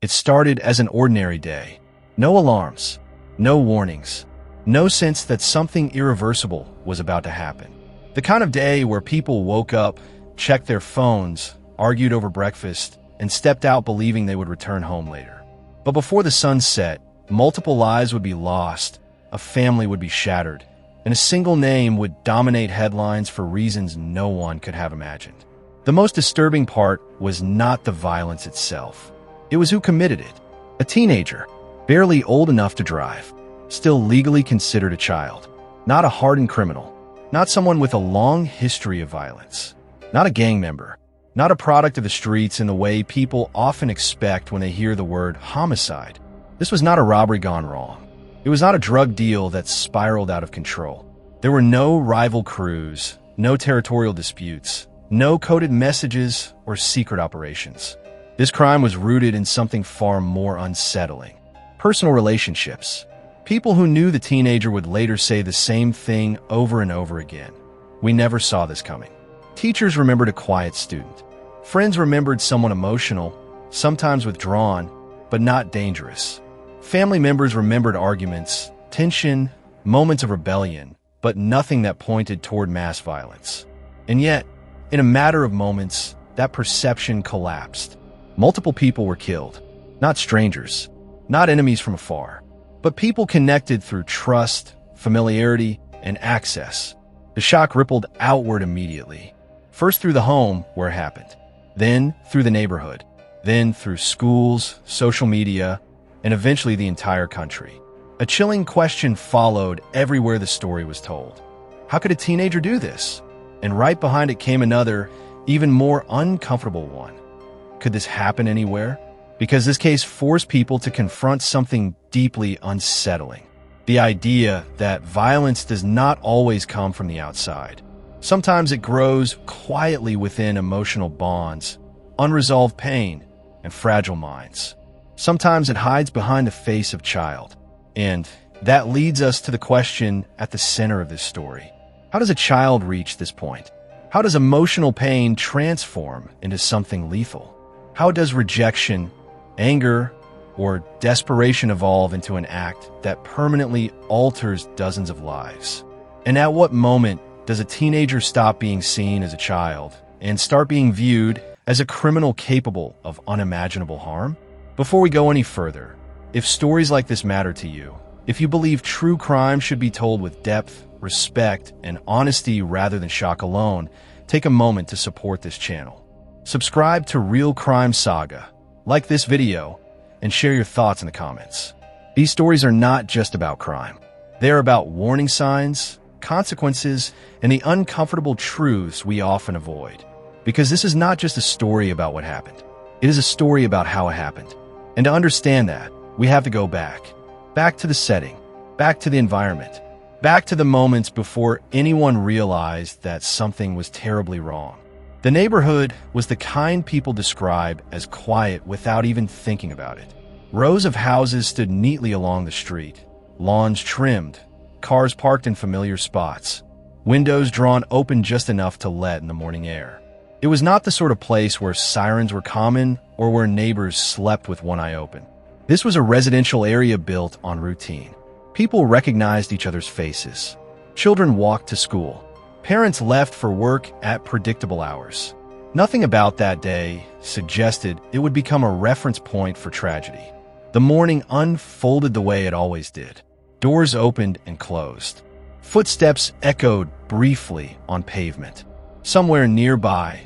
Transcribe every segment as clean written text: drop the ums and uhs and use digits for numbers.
It started as an ordinary day. No alarms, no warnings, no sense that something irreversible was about to happen. The kind of day where people woke up, checked their phones, argued over breakfast, and stepped out believing they would return home later. But before the sun set, multiple lives would be lost, a family would be shattered, and a single name would dominate headlines for reasons no one could have imagined. The most disturbing part was not the violence itself. It was who committed it. A teenager, barely old enough to drive, still legally considered a child, not a hardened criminal, not someone with a long history of violence, not a gang member, not a product of the streets in the way people often expect when they hear the word homicide. This was not a robbery gone wrong. It was not a drug deal that spiraled out of control. There were no rival crews, no territorial disputes, no coded messages or secret operations. This crime was rooted in something far more unsettling. Personal relationships. People who knew the teenager would later say the same thing over and over again. We never saw this coming. Teachers remembered a quiet student. Friends remembered someone emotional, sometimes withdrawn, but not dangerous. Family members remembered arguments, tension, moments of rebellion, but nothing that pointed toward mass violence. And yet, in a matter of moments, that perception collapsed. Multiple people were killed. Not strangers, not enemies from afar, but people connected through trust, familiarity, and access. The shock rippled outward immediately. First through the home where it happened, then through the neighborhood, then through schools, social media, and eventually the entire country. A chilling question followed everywhere the story was told. How could a teenager do this? And right behind it came another, even more uncomfortable one. Could this happen anywhere? Because this case forced people to confront something deeply unsettling. The idea that violence does not always come from the outside. Sometimes it grows quietly within emotional bonds, unresolved pain, and fragile minds. Sometimes it hides behind the face of child. And that leads us to the question at the center of this story. How does a child reach this point? How does emotional pain transform into something lethal? How does rejection, anger, or desperation evolve into an act that permanently alters dozens of lives? And at what moment does a teenager stop being seen as a child and start being viewed as a criminal capable of unimaginable harm? Before we go any further, if stories like this matter to you, if you believe true crime should be told with depth, respect, and honesty rather than shock alone, take a moment to support this channel. Subscribe to Real Crime Saga, like this video, and share your thoughts in the comments. These stories are not just about crime. They are about warning signs, consequences, and the uncomfortable truths we often avoid. Because this is not just a story about what happened. It is a story about how it happened. And to understand that, we have to go back. Back to the setting, back to the environment, back to the moments before anyone realized that something was terribly wrong. The neighborhood was the kind people describe as quiet without even thinking about it. Rows of houses stood neatly along the street, lawns trimmed, cars parked in familiar spots, windows drawn open just enough to let in the morning air. It was not the sort of place where sirens were common or where neighbors slept with one eye open. This was a residential area built on routine. People recognized each other's faces. Children walked to school. Parents left for work at predictable hours. Nothing about that day suggested it would become a reference point for tragedy. The morning unfolded the way it always did. Doors opened and closed. Footsteps echoed briefly on pavement. Somewhere nearby,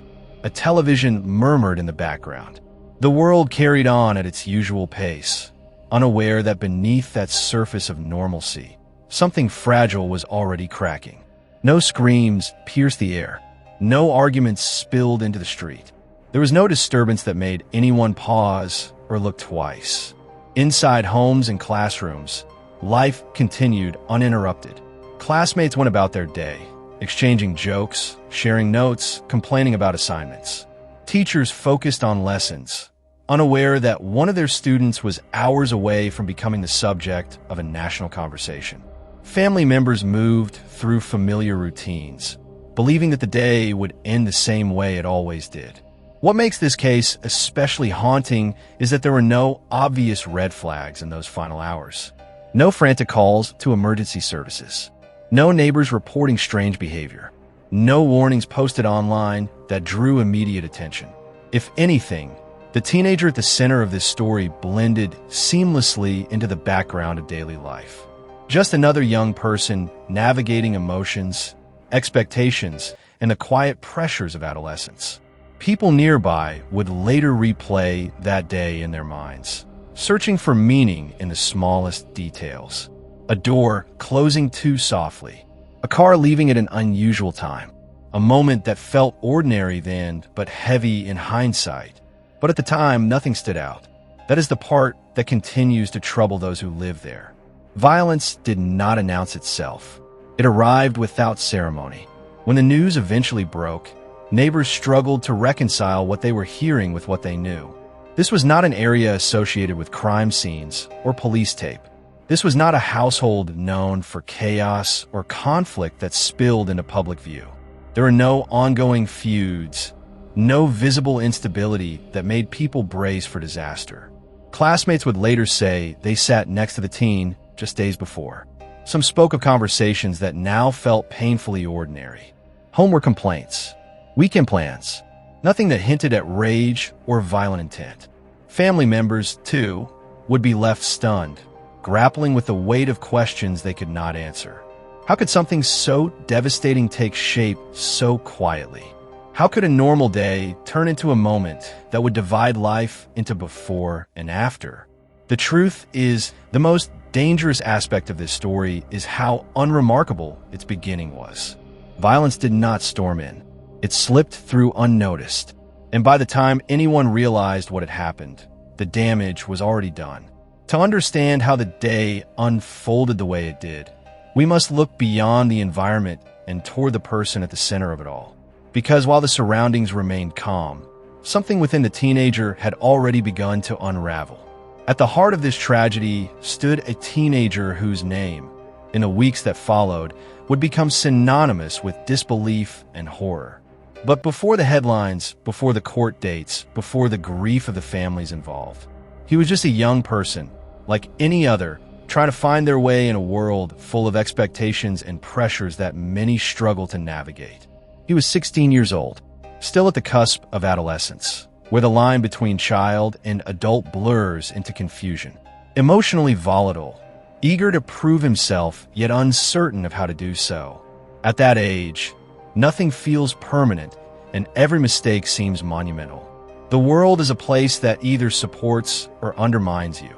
a television murmured in the background. The world carried on at its usual pace, unaware that beneath that surface of normalcy, something fragile was already cracking. No screams pierced the air. No arguments spilled into the street. There was no disturbance that made anyone pause or look twice. Inside homes and classrooms, life continued uninterrupted. Classmates went about their day, exchanging jokes, sharing notes, complaining about assignments. Teachers focused on lessons, unaware that one of their students was hours away from becoming the subject of a national conversation. Family members moved through familiar routines, believing that the day would end the same way it always did. What makes this case especially haunting is that there were no obvious red flags in those final hours. No frantic calls to emergency services. No neighbors reporting strange behavior. No warnings posted online that drew immediate attention. If anything, the teenager at the center of this story blended seamlessly into the background of daily life. Just another young person navigating emotions, expectations, and the quiet pressures of adolescence. People nearby would later replay that day in their minds, searching for meaning in the smallest details. A door closing too softly, a car leaving at an unusual time, a moment that felt ordinary then but heavy in hindsight. But at the time, nothing stood out. That is the part that continues to trouble those who live there. Violence did not announce itself. It arrived without ceremony. When the news eventually broke, neighbors struggled to reconcile what they were hearing with what they knew. This was not an area associated with crime scenes or police tape. This was not a household known for chaos or conflict that spilled into public view. There were no ongoing feuds, no visible instability that made people brace for disaster. Classmates would later say they sat next to the teen just days before. Some spoke of conversations that now felt painfully ordinary. Homework complaints, weekend plans, nothing that hinted at rage or violent intent. Family members, too, would be left stunned, grappling with the weight of questions they could not answer. How could something so devastating take shape so quietly? How could a normal day turn into a moment that would divide life into before and after? The truth is, the most dangerous aspect of this story is how unremarkable its beginning was. Violence did not storm in. It slipped through unnoticed, and by the time anyone realized what had happened, the damage was already done. To understand how the day unfolded the way it did, we must look beyond the environment and toward the person at the center of it all. Because while the surroundings remained calm, something within the teenager had already begun to unravel. At the heart of this tragedy stood a teenager whose name, in the weeks that followed, would become synonymous with disbelief and horror. But before the headlines, before the court dates, before the grief of the families involved, he was just a young person, like any other, trying to find their way in a world full of expectations and pressures that many struggle to navigate. He was 16 years old, still at the cusp of adolescence, where the line between child and adult blurs into confusion. Emotionally volatile, eager to prove himself, yet uncertain of how to do so. At that age, nothing feels permanent, and every mistake seems monumental. The world is a place that either supports or undermines you,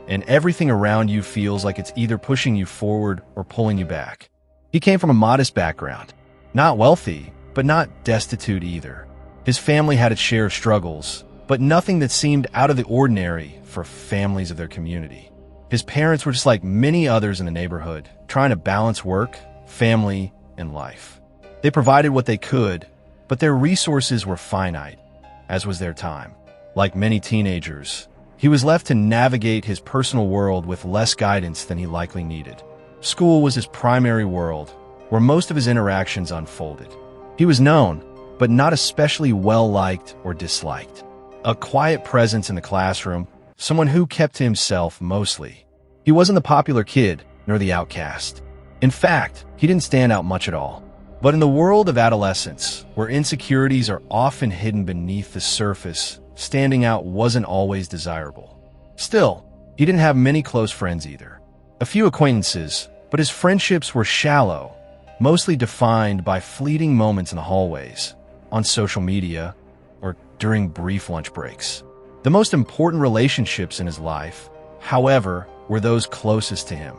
and everything around you feels like it's either pushing you forward or pulling you back. He came from a modest background, not wealthy, but not destitute either. His family had its share of struggles, but nothing that seemed out of the ordinary for families of their community. His parents were just like many others in the neighborhood, trying to balance work, family, and life. They provided what they could, but their resources were finite, as was their time. Like many teenagers, he was left to navigate his personal world with less guidance than he likely needed. School was his primary world, where most of his interactions unfolded. He was known, but not especially well-liked or disliked. A quiet presence in the classroom, someone who kept to himself mostly. He wasn't the popular kid, nor the outcast. In fact, he didn't stand out much at all. But in the world of adolescence, where insecurities are often hidden beneath the surface, standing out wasn't always desirable. Still, he didn't have many close friends either. A few acquaintances, but his friendships were shallow, mostly defined by fleeting moments in the hallways, on social media, or during brief lunch breaks. The most important relationships in his life, however, were those closest to him.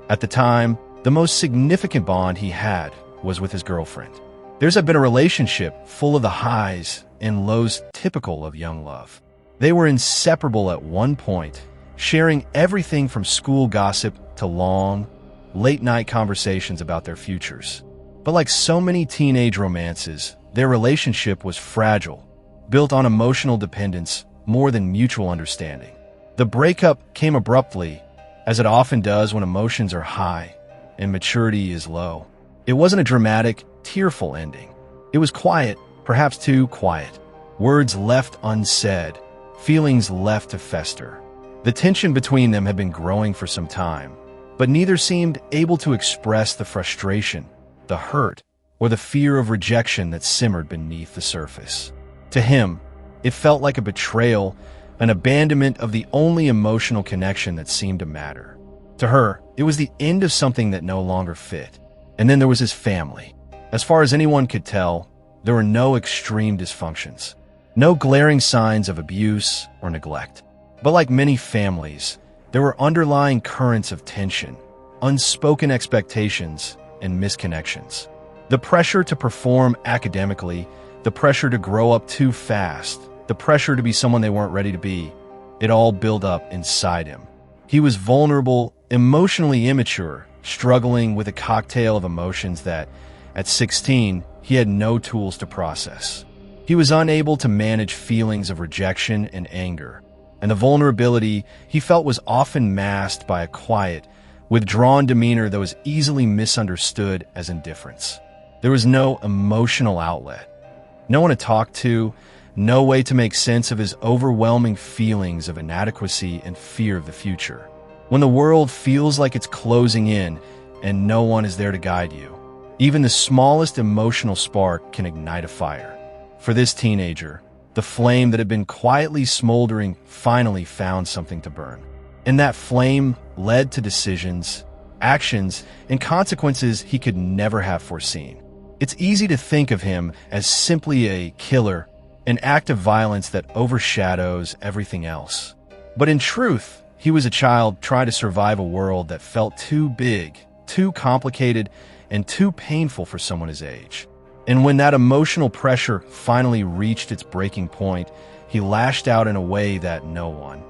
At the time, the most significant bond he had was with his girlfriend. Theirs had been a relationship full of the highs and lows typical of young love. They were inseparable at one point, sharing everything from school gossip to long, late-night conversations about their futures. But like so many teenage romances, their relationship was fragile, built on emotional dependence more than mutual understanding. The breakup came abruptly, as it often does when emotions are high and maturity is low. It wasn't a dramatic, tearful ending. It was quiet, perhaps too quiet. Words left unsaid, feelings left to fester. The tension between them had been growing for some time, but neither seemed able to express the frustration, the hurt, or the fear of rejection that simmered beneath the surface. To him, it felt like a betrayal, an abandonment of the only emotional connection that seemed to matter. To her, it was the end of something that no longer fit. And then there was his family. As far as anyone could tell, there were no extreme dysfunctions, no glaring signs of abuse or neglect. But like many families, there were underlying currents of tension, unspoken expectations, and misconnections. The pressure to perform academically, the pressure to grow up too fast, the pressure to be someone they weren't ready to be, it all built up inside him. He was vulnerable, emotionally immature, struggling with a cocktail of emotions that, at 16, he had no tools to process. He was unable to manage feelings of rejection and anger, and the vulnerability he felt was often masked by a quiet, withdrawn demeanor that was easily misunderstood as indifference. There was no emotional outlet, no one to talk to, no way to make sense of his overwhelming feelings of inadequacy and fear of the future. When the world feels like it's closing in and no one is there to guide you, even the smallest emotional spark can ignite a fire. For this teenager, the flame that had been quietly smoldering finally found something to burn. And that flame led to decisions, actions, and consequences he could never have foreseen. It's easy to think of him as simply a killer, an act of violence that overshadows everything else. But in truth, he was a child trying to survive a world that felt too big, too complicated, and too painful for someone his age. And when that emotional pressure finally reached its breaking point, he lashed out in a way that no one,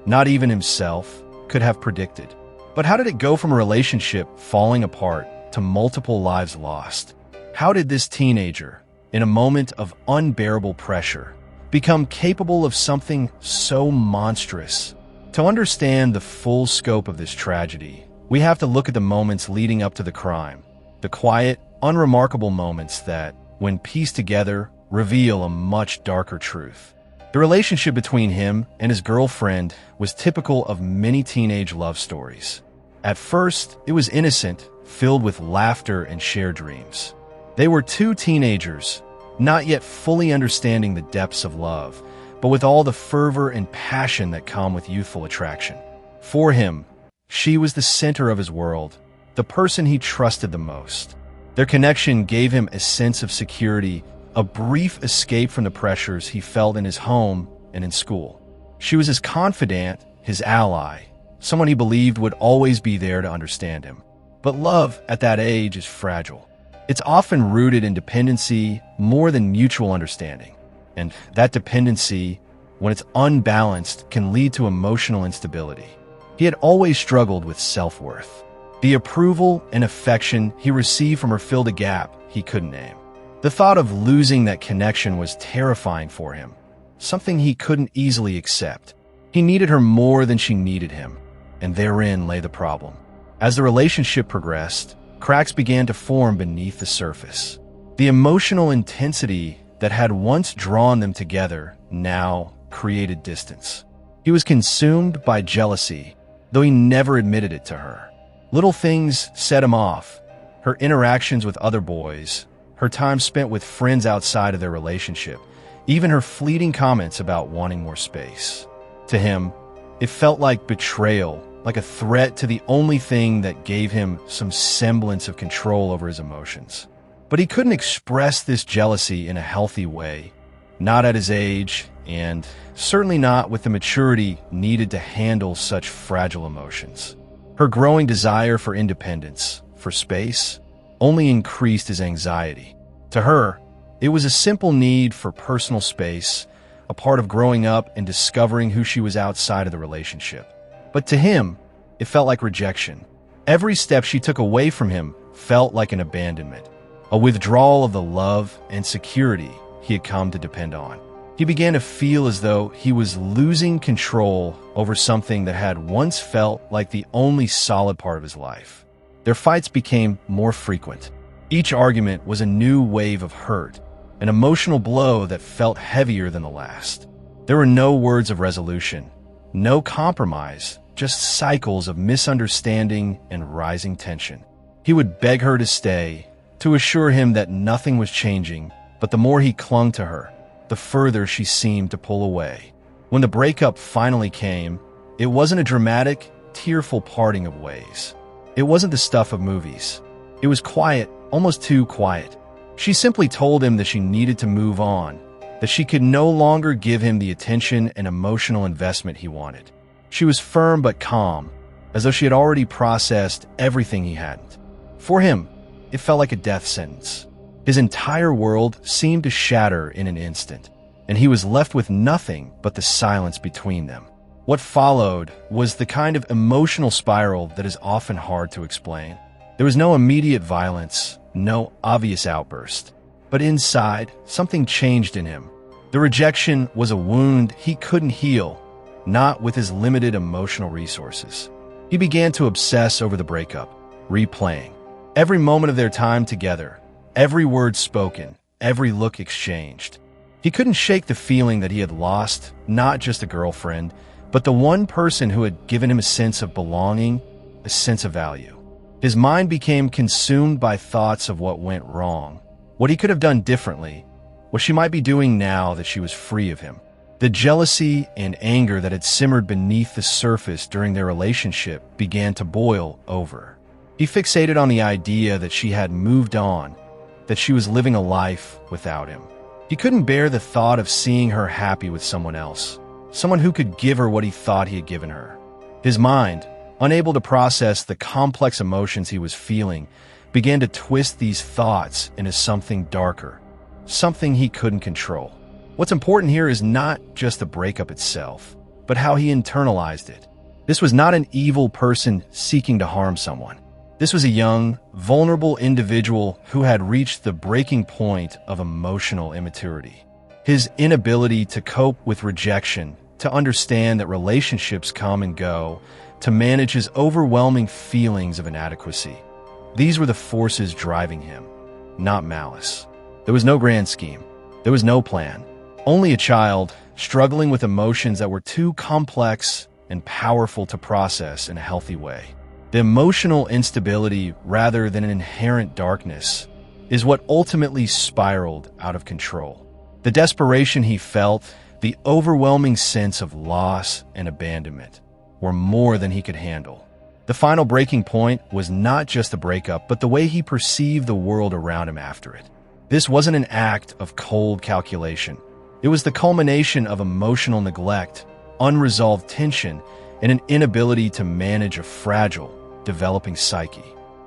not even himself, could have predicted. But how did it go from a relationship falling apart to multiple lives lost? How did this teenager, in a moment of unbearable pressure, become capable of something so monstrous? To understand the full scope of this tragedy, we have to look at the moments leading up to the crime, the quiet, unremarkable moments that, when pieced together, reveal a much darker truth. The relationship between him and his girlfriend was typical of many teenage love stories. At first, it was innocent, filled with laughter and shared dreams. They were two teenagers, not yet fully understanding the depths of love, but with all the fervor and passion that come with youthful attraction. For him, she was the center of his world, the person he trusted the most. Their connection gave him a sense of security, a brief escape from the pressures he felt in his home and in school. She was his confidant, his ally, someone he believed would always be there to understand him. But love at that age is fragile. It's often rooted in dependency more than mutual understanding. And that dependency, when it's unbalanced, can lead to emotional instability. He had always struggled with self-worth. The approval and affection he received from her filled a gap he couldn't name. The thought of losing that connection was terrifying for him, something he couldn't easily accept. He needed her more than she needed him, and therein lay the problem. As the relationship progressed, cracks began to form beneath the surface. The emotional intensity that had once drawn them together now created distance. He was consumed by jealousy, though he never admitted it to her. Little things set him off: her interactions with other boys, her time spent with friends outside of their relationship, even her fleeting comments about wanting more space. To him, it felt like betrayal, like a threat to the only thing that gave him some semblance of control over his emotions. But he couldn't express this jealousy in a healthy way, not at his age, and certainly not with the maturity needed to handle such fragile emotions. Her growing desire for independence, for space, only increased his anxiety. To her, it was a simple need for personal space, a part of growing up and discovering who she was outside of the relationship. But to him, it felt like rejection. Every step she took away from him felt like an abandonment, a withdrawal of the love and security he had come to depend on. He began to feel as though he was losing control over something that had once felt like the only solid part of his life. Their fights became more frequent. Each argument was a new wave of hurt, an emotional blow that felt heavier than the last. There were no words of resolution, no compromise, just cycles of misunderstanding and rising tension. He would beg her to stay, to assure him that nothing was changing, but the more he clung to her, the further she seemed to pull away. When the breakup finally came, it wasn't a dramatic, tearful parting of ways. It wasn't the stuff of movies. It was quiet, almost too quiet. She simply told him that she needed to move on, that she could no longer give him the attention and emotional investment he wanted. She was firm but calm, as though she had already processed everything he hadn't. For him, it felt like a death sentence. His entire world seemed to shatter in an instant, and he was left with nothing but the silence between them. What followed was the kind of emotional spiral that is often hard to explain. There was no immediate violence, no obvious outburst. But inside, something changed in him. The rejection was a wound he couldn't heal, not with his limited emotional resources. He began to obsess over the breakup, replaying every moment of their time together, every word spoken, every look exchanged. He couldn't shake the feeling that he had lost not just a girlfriend, but the one person who had given him a sense of belonging, a sense of value. His mind became consumed by thoughts of what went wrong, what he could have done differently, what she might be doing now that she was free of him. The jealousy and anger that had simmered beneath the surface during their relationship began to boil over. He fixated on the idea that she had moved on, that she was living a life without him. He couldn't bear the thought of seeing her happy with someone else, someone who could give her what he thought he had given her. His mind, unable to process the complex emotions he was feeling, began to twist these thoughts into something darker, something he couldn't control. What's important here is not just the breakup itself, but how he internalized it. This was not an evil person seeking to harm someone. This was a young, vulnerable individual who had reached the breaking point of emotional immaturity. His inability to cope with rejection, to understand that relationships come and go, to manage his overwhelming feelings of inadequacy. These were the forces driving him, not malice. There was no grand scheme. There was no plan. Only a child struggling with emotions that were too complex and powerful to process in a healthy way. The emotional instability, rather than an inherent darkness, is what ultimately spiraled out of control. The desperation he felt, the overwhelming sense of loss and abandonment, were more than he could handle. The final breaking point was not just the breakup, but the way he perceived the world around him after it. This wasn't an act of cold calculation. It was the culmination of emotional neglect, unresolved tension, and an inability to manage a fragile, developing psyche.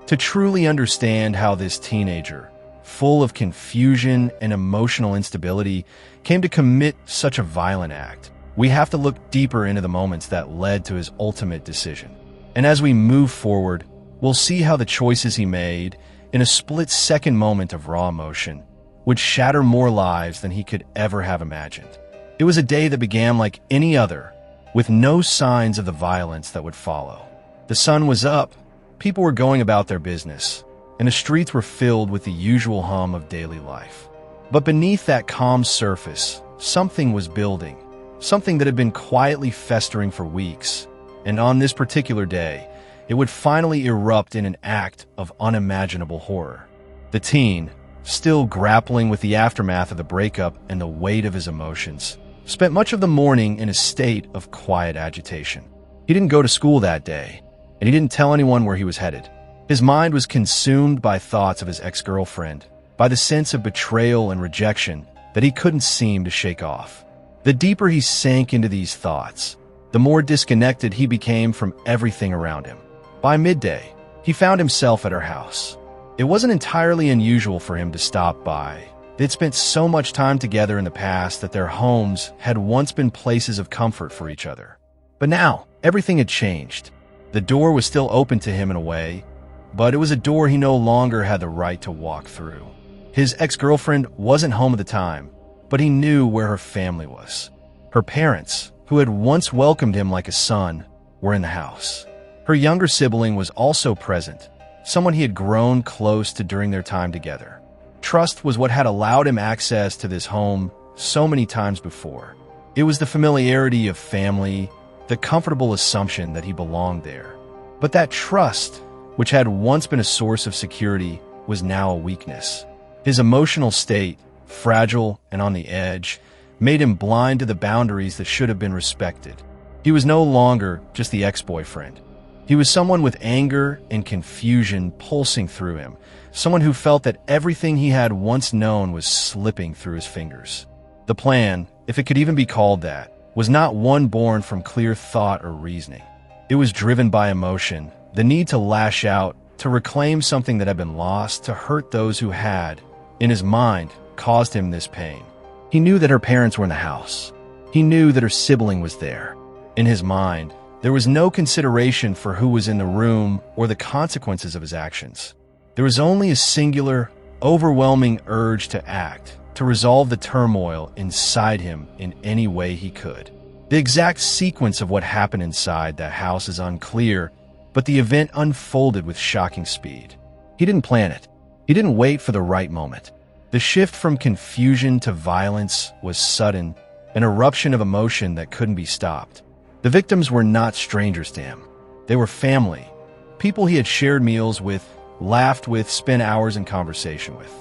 To truly understand how this teenager, full of confusion and emotional instability, came to commit such a violent act, we have to look deeper into the moments that led to his ultimate decision. And as we move forward, we'll see how the choices he made, in a split-second moment of raw emotion, would shatter more lives than he could ever have imagined. It was a day that began like any other, with no signs of the violence that would follow. The sun was up, people were going about their business, and the streets were filled with the usual hum of daily life. But beneath that calm surface, something was building, something that had been quietly festering for weeks, and on this particular day, it would finally erupt in an act of unimaginable horror. The teen, still grappling with the aftermath of the breakup and the weight of his emotions, spent much of the morning in a state of quiet agitation. He didn't go to school that day, and he didn't tell anyone where he was headed. His mind was consumed by thoughts of his ex-girlfriend, by the sense of betrayal and rejection that he couldn't seem to shake off. The deeper he sank into these thoughts, the more disconnected he became from everything around him. By midday, he found himself at her house. It wasn't entirely unusual for him to stop by. They'd spent so much time together in the past that their homes had once been places of comfort for each other. But now, everything had changed. The door was still open to him in a way, but it was a door he no longer had the right to walk through. His ex-girlfriend wasn't home at the time, but he knew where her family was. Her parents, who had once welcomed him like a son, were in the house. Her younger sibling was also present, someone he had grown close to during their time together. Trust was what had allowed him access to this home so many times before. It was the familiarity of family, the comfortable assumption that he belonged there. But that trust, which had once been a source of security, was now a weakness. His emotional state, fragile and on the edge, made him blind to the boundaries that should have been respected. He was no longer just the ex-boyfriend. He was someone with anger and confusion pulsing through him, someone who felt that everything he had once known was slipping through his fingers. The plan, if it could even be called that, was not one born from clear thought or reasoning. It was driven by emotion, the need to lash out, to reclaim something that had been lost, to hurt those who had, in his mind, caused him this pain. He knew that her parents were in the house. He knew that her sibling was there. In his mind, there was no consideration for who was in the room or the consequences of his actions. There was only a singular, overwhelming urge to act, to resolve the turmoil inside him in any way he could. The exact sequence of what happened inside that house is unclear, but the event unfolded with shocking speed. He didn't plan it. He didn't wait for the right moment. The shift from confusion to violence was sudden, an eruption of emotion that couldn't be stopped. The victims were not strangers to him. They were family, people he had shared meals with, laughed with, spent hours in conversation with.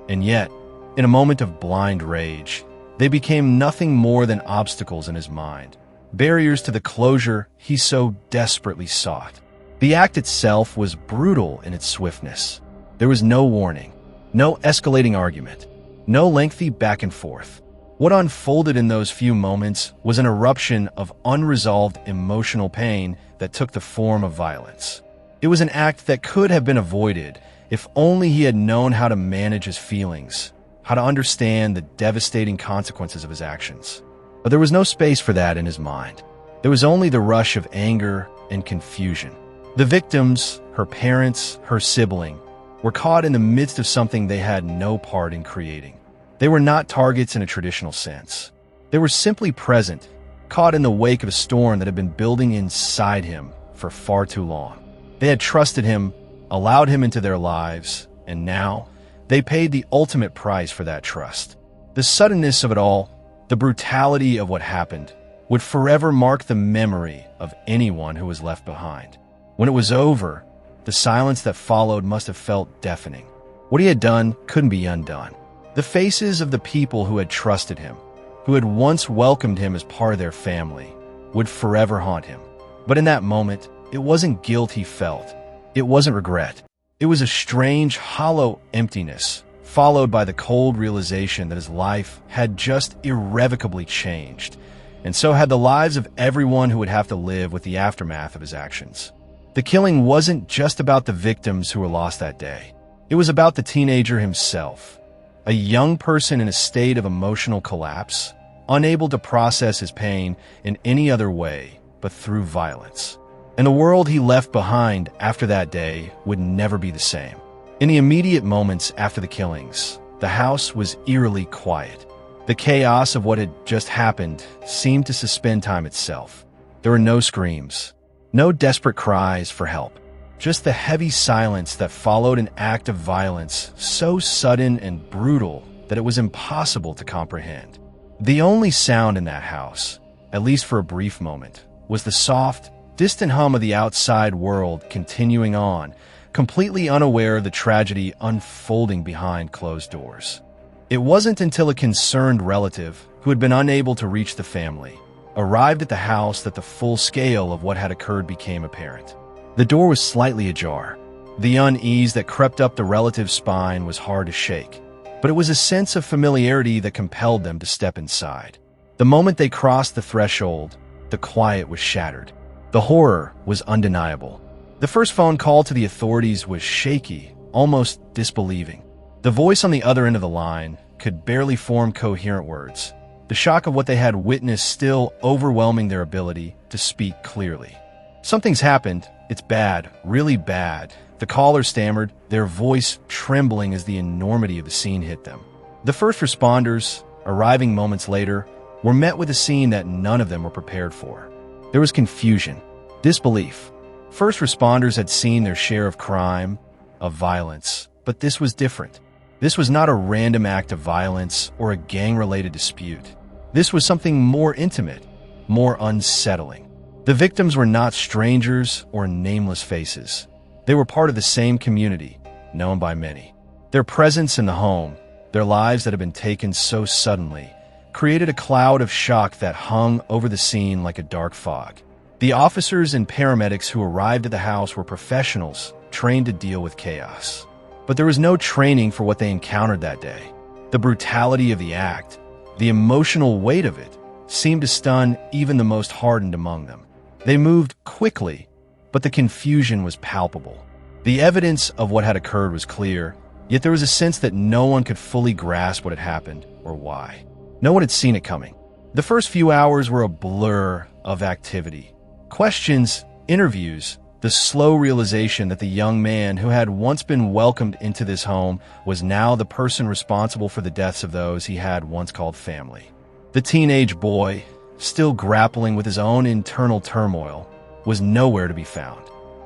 And yet, in a moment of blind rage, they became nothing more than obstacles in his mind, barriers to the closure he so desperately sought. The act itself was brutal in its swiftness. There was no warning, no escalating argument, no lengthy back and forth. What unfolded in those few moments was an eruption of unresolved emotional pain that took the form of violence. It was an act that could have been avoided if only he had known how to manage his feelings, how to understand the devastating consequences of his actions. But there was no space for that in his mind. There was only the rush of anger and confusion. The victims, her parents, her sibling, were caught in the midst of something they had no part in creating. They were not targets in a traditional sense. They were simply present, caught in the wake of a storm that had been building inside him for far too long. They had trusted him, allowed him into their lives, and now they paid the ultimate price for that trust. The suddenness of it all, the brutality of what happened, would forever mark the memory of anyone who was left behind. When it was over, the silence that followed must have felt deafening. What he had done couldn't be undone. The faces of the people who had trusted him, who had once welcomed him as part of their family, would forever haunt him. But in that moment, it wasn't guilt he felt. It wasn't regret. It was a strange, hollow emptiness, followed by the cold realization that his life had just irrevocably changed, and so had the lives of everyone who would have to live with the aftermath of his actions. The killing wasn't just about the victims who were lost that day. It was about the teenager himself, a young person in a state of emotional collapse, unable to process his pain in any other way but through violence. And the world he left behind after that day would never be the same. In the immediate moments after the killings, the house was eerily quiet. The chaos of what had just happened seemed to suspend time itself. There were no screams, no desperate cries for help, just the heavy silence that followed an act of violence so sudden and brutal that it was impossible to comprehend. The only sound in that house, at least for a brief moment, was the soft, distant hum of the outside world continuing on, completely unaware of the tragedy unfolding behind closed doors. It wasn't until a concerned relative, who had been unable to reach the family, arrived at the house that the full scale of what had occurred became apparent. The door was slightly ajar. The unease that crept up the relative's spine was hard to shake, but it was a sense of familiarity that compelled them to step inside. The moment they crossed the threshold, the quiet was shattered. The horror was undeniable. The first phone call to the authorities was shaky, almost disbelieving. The voice on the other end of the line could barely form coherent words, the shock of what they had witnessed still overwhelming their ability to speak clearly. "Something's happened. It's bad, really bad," the caller stammered, their voice trembling as the enormity of the scene hit them. The first responders, arriving moments later, were met with a scene that none of them were prepared for. There was confusion, disbelief. First responders had seen their share of crime, of violence, but this was different. This was not a random act of violence or a gang-related dispute. This was something more intimate, more unsettling. The victims were not strangers or nameless faces. They were part of the same community, known by many. Their presence in the home, their lives that had been taken so suddenly, created a cloud of shock that hung over the scene like a dark fog. The officers and paramedics who arrived at the house were professionals trained to deal with chaos. But there was no training for what they encountered that day. The brutality of the act, the emotional weight of it, seemed to stun even the most hardened among them. They moved quickly, but the confusion was palpable. The evidence of what had occurred was clear, yet there was a sense that no one could fully grasp what had happened or why. No one had seen it coming. The first few hours were a blur of activity. Questions, interviews, the slow realization that the young man who had once been welcomed into this home was now the person responsible for the deaths of those he had once called family. The teenage boy, still grappling with his own internal turmoil, was nowhere to be found.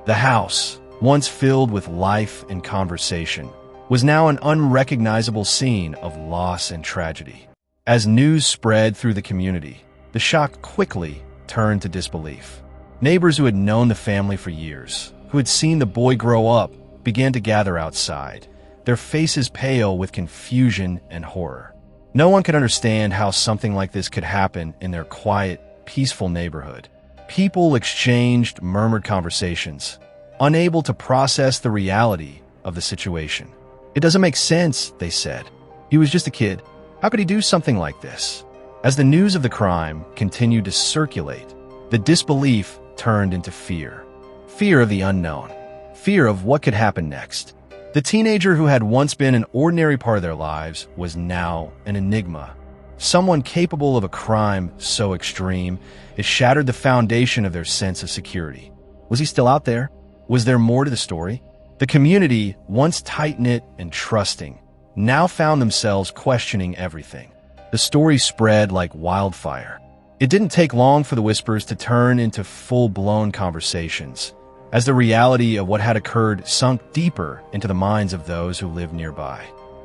The house, once filled with life and conversation, was now an unrecognizable scene of loss and tragedy. As news spread through the community, the shock quickly turned to disbelief. Neighbors who had known the family for years, who had seen the boy grow up, began to gather outside, their faces pale with confusion and horror. No one could understand how something like this could happen in their quiet, peaceful neighborhood. People exchanged murmured conversations, unable to process the reality of the situation. "It doesn't make sense," they said. "He was just a kid. How could he do something like this?" As the news of the crime continued to circulate, the disbelief turned into fear. Fear of the unknown. Fear of what could happen next. The teenager who had once been an ordinary part of their lives was now an enigma. Someone capable of a crime so extreme, it shattered the foundation of their sense of security. Was he still out there? Was there more to the story? The community, once tight-knit and trusting, now found themselves questioning everything. The story spread like wildfire. It didn't take long for the whispers to turn into full-blown conversations, as the reality of what had occurred sunk deeper into the minds of those who lived nearby.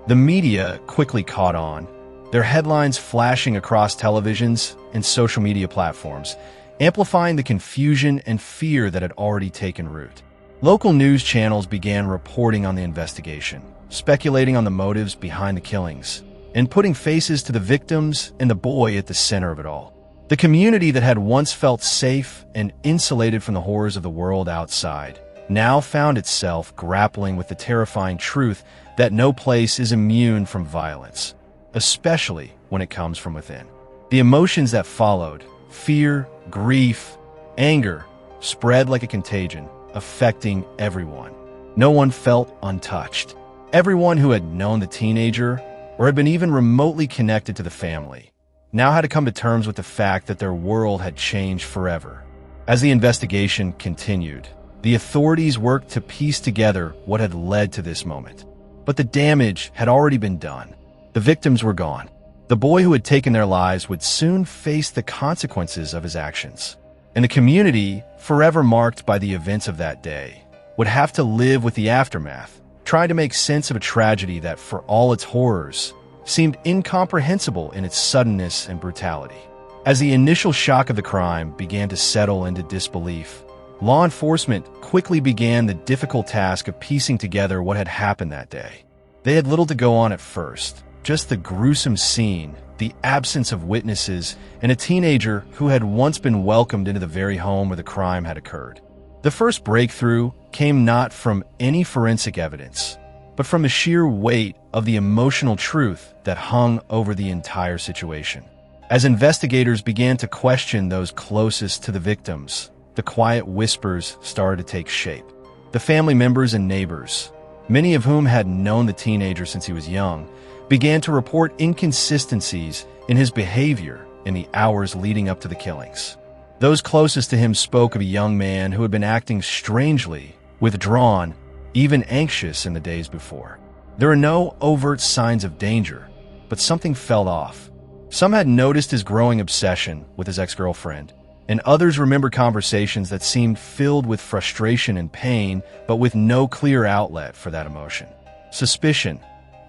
The media quickly caught on, their headlines flashing across televisions and social media platforms, amplifying the confusion and fear that had already taken root. Local news channels began reporting on the investigation, speculating on the motives behind the killings, and putting faces to the victims and the boy at the center of it all. The community that had once felt safe and insulated from the horrors of the world outside now found itself grappling with the terrifying truth that no place is immune from violence, especially when it comes from within. The emotions that followed, fear, grief, anger, spread like a contagion, affecting everyone. No one felt untouched. Everyone who had known the teenager or had been even remotely connected to the family now had to come to terms with the fact that their world had changed forever. As the investigation continued, the authorities worked to piece together what had led to this moment. But the damage had already been done. The victims were gone. The boy who had taken their lives would soon face the consequences of his actions. And the community, forever marked by the events of that day, would have to live with the aftermath, trying to make sense of a tragedy that, for all its horrors, seemed incomprehensible in its suddenness and brutality. As the initial shock of the crime began to settle into disbelief, law enforcement quickly began the difficult task of piecing together what had happened that day. They had little to go on at first, just the gruesome scene, the absence of witnesses, and a teenager who had once been welcomed into the very home where the crime had occurred. The first breakthrough came not from any forensic evidence, but from the sheer weight of the emotional truth that hung over the entire situation. As investigators began to question those closest to the victims, the quiet whispers started to take shape. The family members and neighbors, many of whom had known the teenager since he was young, began to report inconsistencies in his behavior in the hours leading up to the killings. Those closest to him spoke of a young man who had been acting strangely, withdrawn, even anxious in the days before. There were no overt signs of danger, but something felt off. Some had noticed his growing obsession with his ex-girlfriend, and others remembered conversations that seemed filled with frustration and pain, but with no clear outlet for that emotion. Suspicion,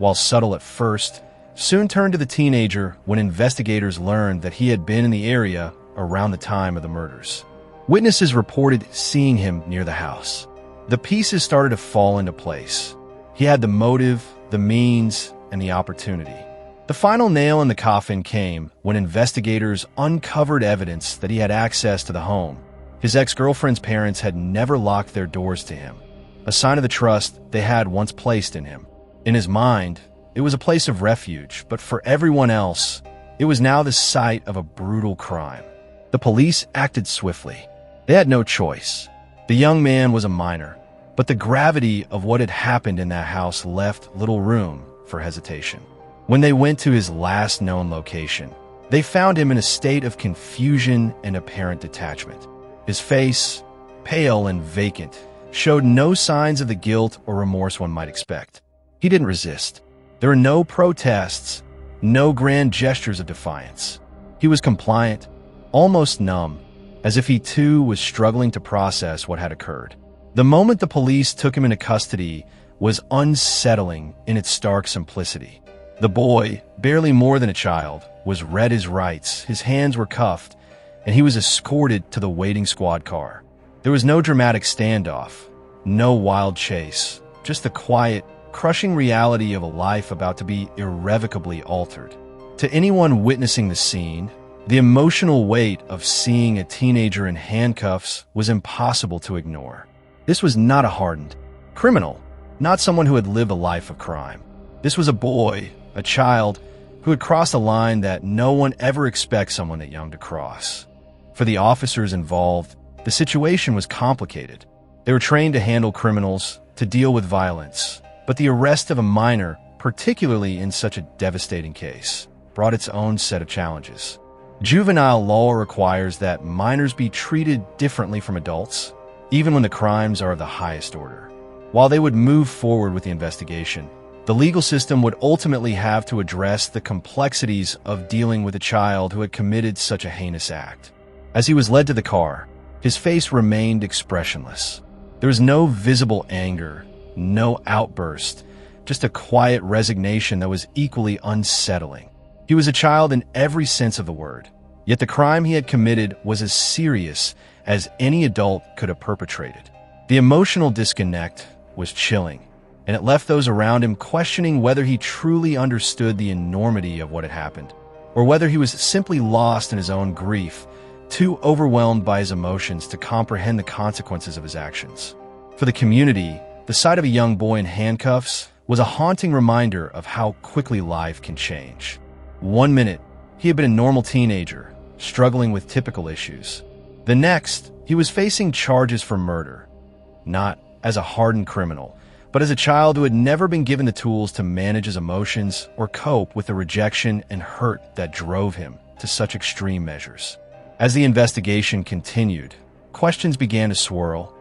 while subtle at first, soon turned to the teenager when investigators learned that he had been in the area around the time of the murders. Witnesses reported seeing him near the house. The pieces started to fall into place. He had the motive, the means, and the opportunity. The final nail in the coffin came when investigators uncovered evidence that he had access to the home. His ex-girlfriend's parents had never locked their doors to him, a sign of the trust they had once placed in him. In his mind, it was a place of refuge, but for everyone else, it was now the site of a brutal crime. The police acted swiftly. They had no choice. The young man was a minor, but the gravity of what had happened in that house left little room for hesitation. When they went to his last known location, they found him in a state of confusion and apparent detachment. His face, pale and vacant, showed no signs of the guilt or remorse one might expect. He didn't resist. There were no protests, no grand gestures of defiance. He was compliant, almost numb, as if he too was struggling to process what had occurred. The moment the police took him into custody was unsettling in its stark simplicity. The boy, barely more than a child, was read his rights, his hands were cuffed, and he was escorted to the waiting squad car. There was no dramatic standoff, no wild chase, just the quiet, crushing reality of a life about to be irrevocably altered. To anyone witnessing the scene, the emotional weight of seeing a teenager in handcuffs was impossible to ignore. This was not a hardened criminal, not someone who had lived a life of crime. This was a boy, a child, who had crossed a line that no one ever expects someone that young to cross. For the officers involved, the situation was complicated. They were trained to handle criminals, to deal with violence, but the arrest of a minor, particularly in such a devastating case, brought its own set of challenges. Juvenile law requires that minors be treated differently from adults, even when the crimes are of the highest order. While they would move forward with the investigation, the legal system would ultimately have to address the complexities of dealing with a child who had committed such a heinous act. As he was led to the car, his face remained expressionless. There was no visible anger, no outburst, just a quiet resignation that was equally unsettling. He was a child in every sense of the word, yet the crime he had committed was as serious as any adult could have perpetrated. The emotional disconnect was chilling, and it left those around him questioning whether he truly understood the enormity of what had happened, or whether he was simply lost in his own grief, too overwhelmed by his emotions to comprehend the consequences of his actions. For the community, the sight of a young boy in handcuffs was a haunting reminder of how quickly life can change. 1 minute, he had been a normal teenager, struggling with typical issues. The next, he was facing charges for murder, not as a hardened criminal, but as a child who had never been given the tools to manage his emotions or cope with the rejection and hurt that drove him to such extreme measures. As the investigation continued, questions began to swirl.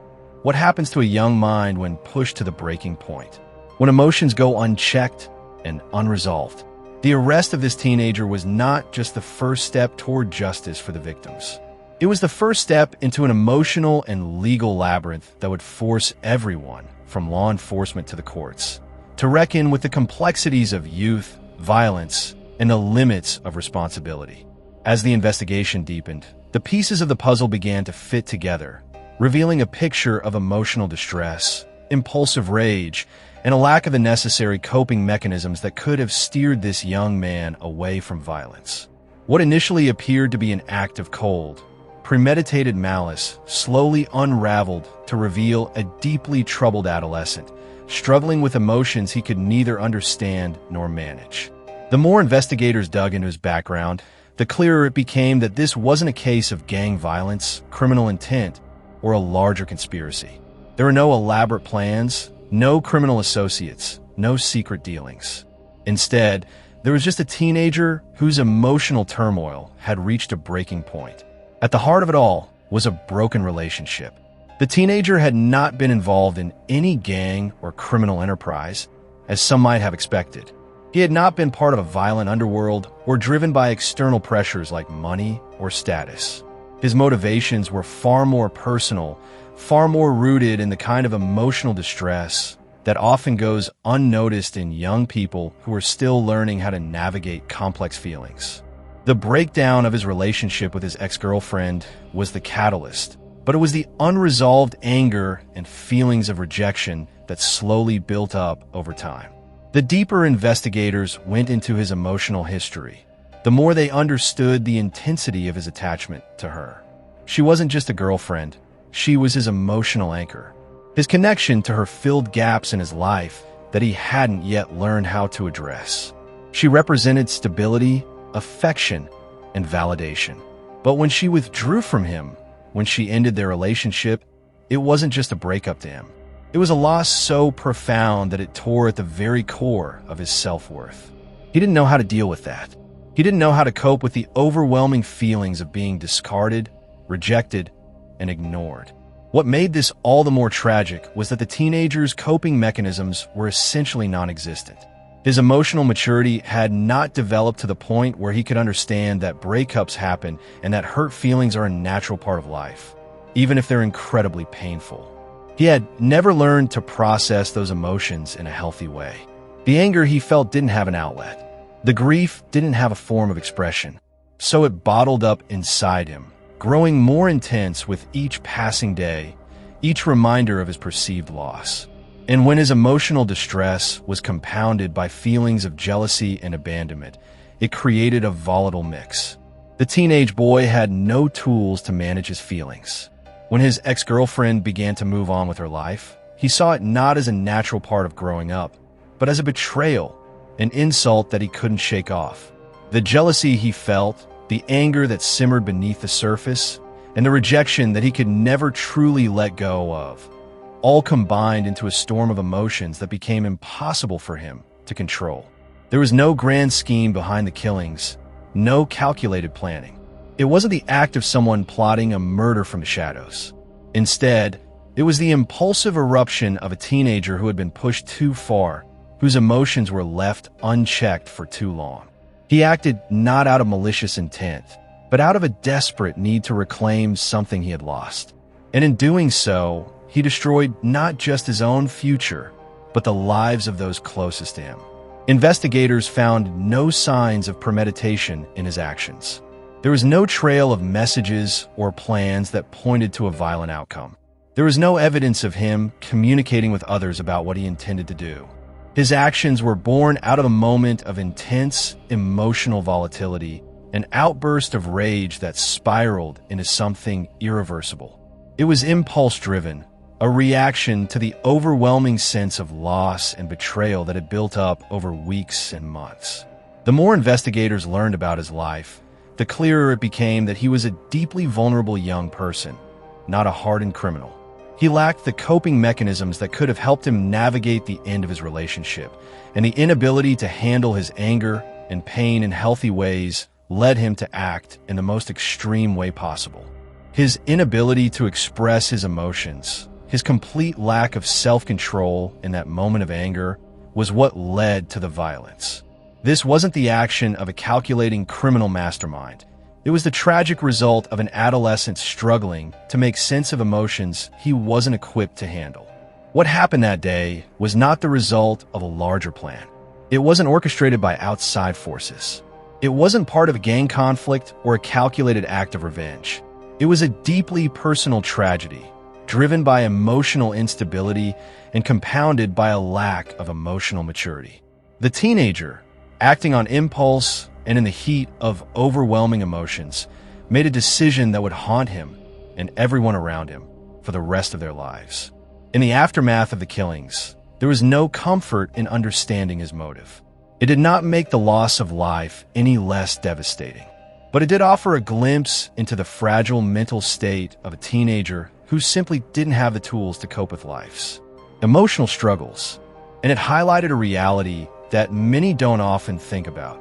What happens to a young mind when pushed to the breaking point? When emotions go unchecked and unresolved? The arrest of this teenager was not just the first step toward justice for the victims. It was the first step into an emotional and legal labyrinth that would force everyone, from law enforcement to the courts, to reckon with the complexities of youth, violence, and the limits of responsibility. As the investigation deepened, the pieces of the puzzle began to fit together, revealing a picture of emotional distress, impulsive rage, and a lack of the necessary coping mechanisms that could have steered this young man away from violence. What initially appeared to be an act of cold, premeditated malice slowly unraveled to reveal a deeply troubled adolescent, struggling with emotions he could neither understand nor manage. The more investigators dug into his background, the clearer it became that this wasn't a case of gang violence, criminal intent, or a larger conspiracy. There were no elaborate plans, no criminal associates, no secret dealings. Instead, there was just a teenager whose emotional turmoil had reached a breaking point. At the heart of it all was a broken relationship. The teenager had not been involved in any gang or criminal enterprise, as some might have expected. He had not been part of a violent underworld or driven by external pressures like money or status. His motivations were far more personal, far more rooted in the kind of emotional distress, that often goes unnoticed in young people who are still learning how to navigate complex feelings. The breakdown of his relationship with his ex-girlfriend was the catalyst, but it was the unresolved anger and feelings of rejection that slowly built up over time. The deeper investigators went into his emotional history, the more they understood the intensity of his attachment to her. She wasn't just a girlfriend, she was his emotional anchor. His connection to her filled gaps in his life that he hadn't yet learned how to address. She represented stability, affection, and validation. But when she withdrew from him, when she ended their relationship, it wasn't just a breakup to him. It was a loss so profound that it tore at the very core of his self-worth. He didn't know how to deal with that. He didn't know how to cope with the overwhelming feelings of being discarded, rejected, and ignored. What made this all the more tragic was that the teenager's coping mechanisms were essentially non-existent. His emotional maturity had not developed to the point where he could understand that breakups happen and that hurt feelings are a natural part of life, even if they're incredibly painful. He had never learned to process those emotions in a healthy way. The anger he felt didn't have an outlet. The grief didn't have a form of expression, so it bottled up inside him, growing more intense with each passing day, each reminder of his perceived loss. And when his emotional distress was compounded by feelings of jealousy and abandonment, it created a volatile mix. The teenage boy had no tools to manage his feelings. When his ex-girlfriend began to move on with her life, he saw it not as a natural part of growing up, but as a betrayal, an insult that he couldn't shake off. The jealousy he felt, the anger that simmered beneath the surface, and the rejection that he could never truly let go of, all combined into a storm of emotions that became impossible for him to control. There was no grand scheme behind the killings, no calculated planning. It wasn't the act of someone plotting a murder from the shadows. Instead, it was the impulsive eruption of a teenager who had been pushed too far, whose emotions were left unchecked for too long. He acted not out of malicious intent, but out of a desperate need to reclaim something he had lost. And in doing so, he destroyed not just his own future, but the lives of those closest to him. Investigators found no signs of premeditation in his actions. There was no trail of messages or plans that pointed to a violent outcome. There was no evidence of him communicating with others about what he intended to do. His actions were born out of a moment of intense emotional volatility, an outburst of rage that spiraled into something irreversible. It was impulse-driven, a reaction to the overwhelming sense of loss and betrayal that had built up over weeks and months. The more investigators learned about his life, the clearer it became that he was a deeply vulnerable young person, not a hardened criminal. He lacked the coping mechanisms that could have helped him navigate the end of his relationship, and the inability to handle his anger and pain in healthy ways led him to act in the most extreme way possible. His inability to express his emotions, his complete lack of self-control in that moment of anger, was what led to the violence. This wasn't the action of a calculating criminal mastermind. It was the tragic result of an adolescent struggling to make sense of emotions he wasn't equipped to handle. What happened that day was not the result of a larger plan. It wasn't orchestrated by outside forces. It wasn't part of a gang conflict or a calculated act of revenge. It was a deeply personal tragedy, driven by emotional instability and compounded by a lack of emotional maturity. The teenager, acting on impulse and in the heat of overwhelming emotions, made a decision that would haunt him and everyone around him for the rest of their lives. In the aftermath of the killings, there was no comfort in understanding his motive. It did not make the loss of life any less devastating, but it did offer a glimpse into the fragile mental state of a teenager who simply didn't have the tools to cope with life's emotional struggles, and it highlighted a reality that many don't often think about: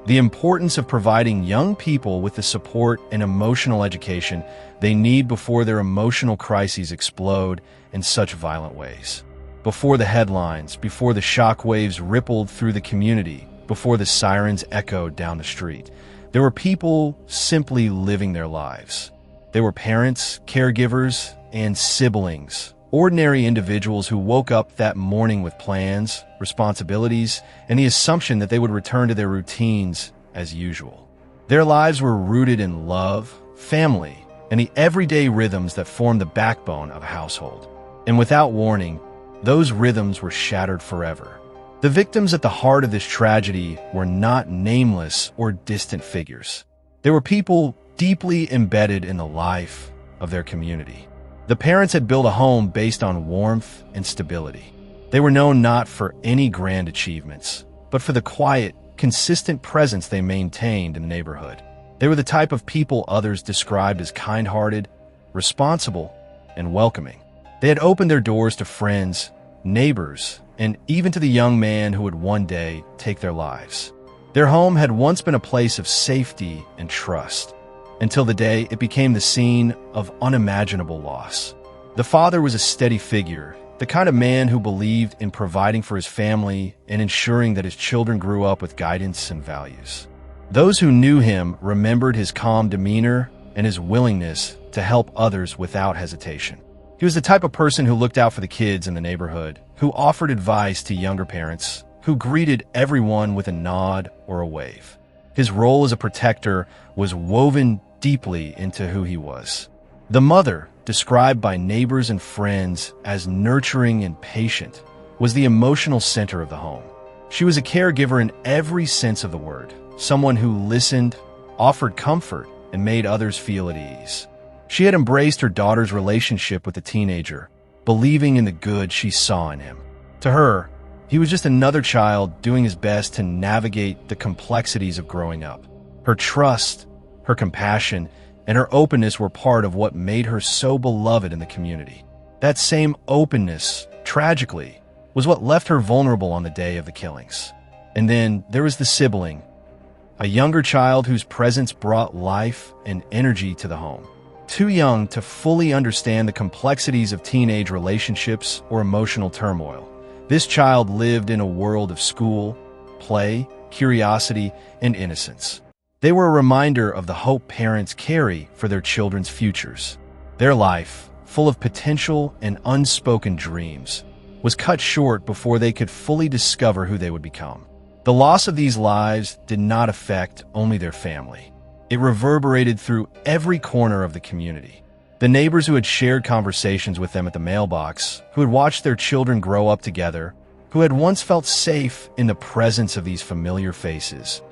the importance of providing young people with the support and emotional education they need before their emotional crises explode in such violent ways. Before the headlines, before the shockwaves rippled through the community, before the sirens echoed down the street, there were people simply living their lives. They were parents, caregivers, and siblings ordinary individuals who woke up that morning with plans, responsibilities, and the assumption that they would return to their routines as usual. Their lives were rooted in love, family, and the everyday rhythms that form the backbone of a household. And without warning, those rhythms were shattered forever. The victims at the heart of this tragedy were not nameless or distant figures. They were people deeply embedded in the life of their community. The parents had built a home based on warmth and stability. They were known not for any grand achievements, but for the quiet, consistent presence they maintained in the neighborhood. They were the type of people others described as kind-hearted, responsible, and welcoming. They had opened their doors to friends, neighbors, and even to the young man who would one day take their lives. Their home had once been a place of safety and trust, until the day it became the scene of unimaginable loss. The father was a steady figure, the kind of man who believed in providing for his family and ensuring that his children grew up with guidance and values. Those who knew him remembered his calm demeanor and his willingness to help others without hesitation. He was the type of person who looked out for the kids in the neighborhood, who offered advice to younger parents, who greeted everyone with a nod or a wave. His role as a protector was woven deeply into who he was. The mother, described by neighbors and friends as nurturing and patient, was the emotional center of the home. She was a caregiver in every sense of the word, someone who listened, offered comfort, and made others feel at ease. She had embraced her daughter's relationship with the teenager, believing in the good she saw in him. To her, he was just another child doing his best to navigate the complexities of growing up. Her trust, her compassion, and her openness were part of what made her so beloved in the community. That same openness, tragically, was what left her vulnerable on the day of the killings. And then there was the sibling, a younger child whose presence brought life and energy to the home. Too young to fully understand the complexities of teenage relationships or emotional turmoil, this child lived in a world of school, play, curiosity, and innocence. They were a reminder of the hope parents carry for their children's futures. Their life, full of potential and unspoken dreams, was cut short before they could fully discover who they would become. The loss of these lives did not affect only their family. It reverberated through every corner of the community. The neighbors who had shared conversations with them at the mailbox, who had watched their children grow up together, who had once felt safe in the presence of these familiar faces,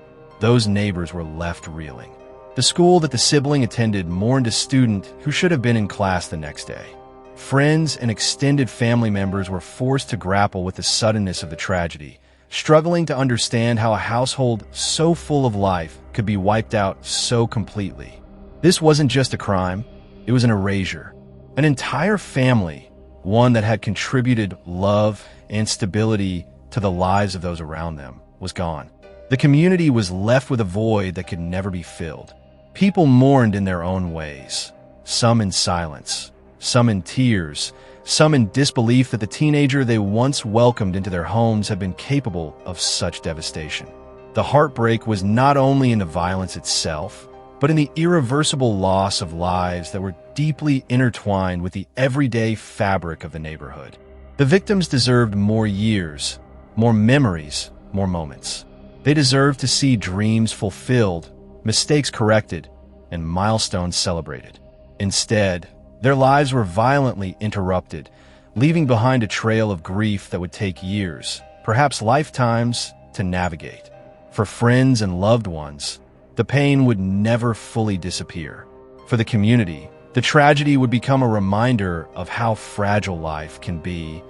those neighbors were left reeling. The school that the sibling attended mourned a student who should have been in class the next day. Friends and extended family members were forced to grapple with the suddenness of the tragedy, struggling to understand how a household so full of life could be wiped out so completely. This wasn't just a crime, it was an erasure. An entire family, one that had contributed love and stability to the lives of those around them, was gone. The community was left with a void that could never be filled. People mourned in their own ways, some in silence, some in tears, some in disbelief that the teenager they once welcomed into their homes had been capable of such devastation. The heartbreak was not only in the violence itself, but in the irreversible loss of lives that were deeply intertwined with the everyday fabric of the neighborhood. The victims deserved more years, more memories, more moments. They deserved to see dreams fulfilled, mistakes corrected, and milestones celebrated. Instead, their lives were violently interrupted, leaving behind a trail of grief that would take years, perhaps lifetimes, to navigate. For friends and loved ones, the pain would never fully disappear. For the community, the tragedy would become a reminder of how fragile life can be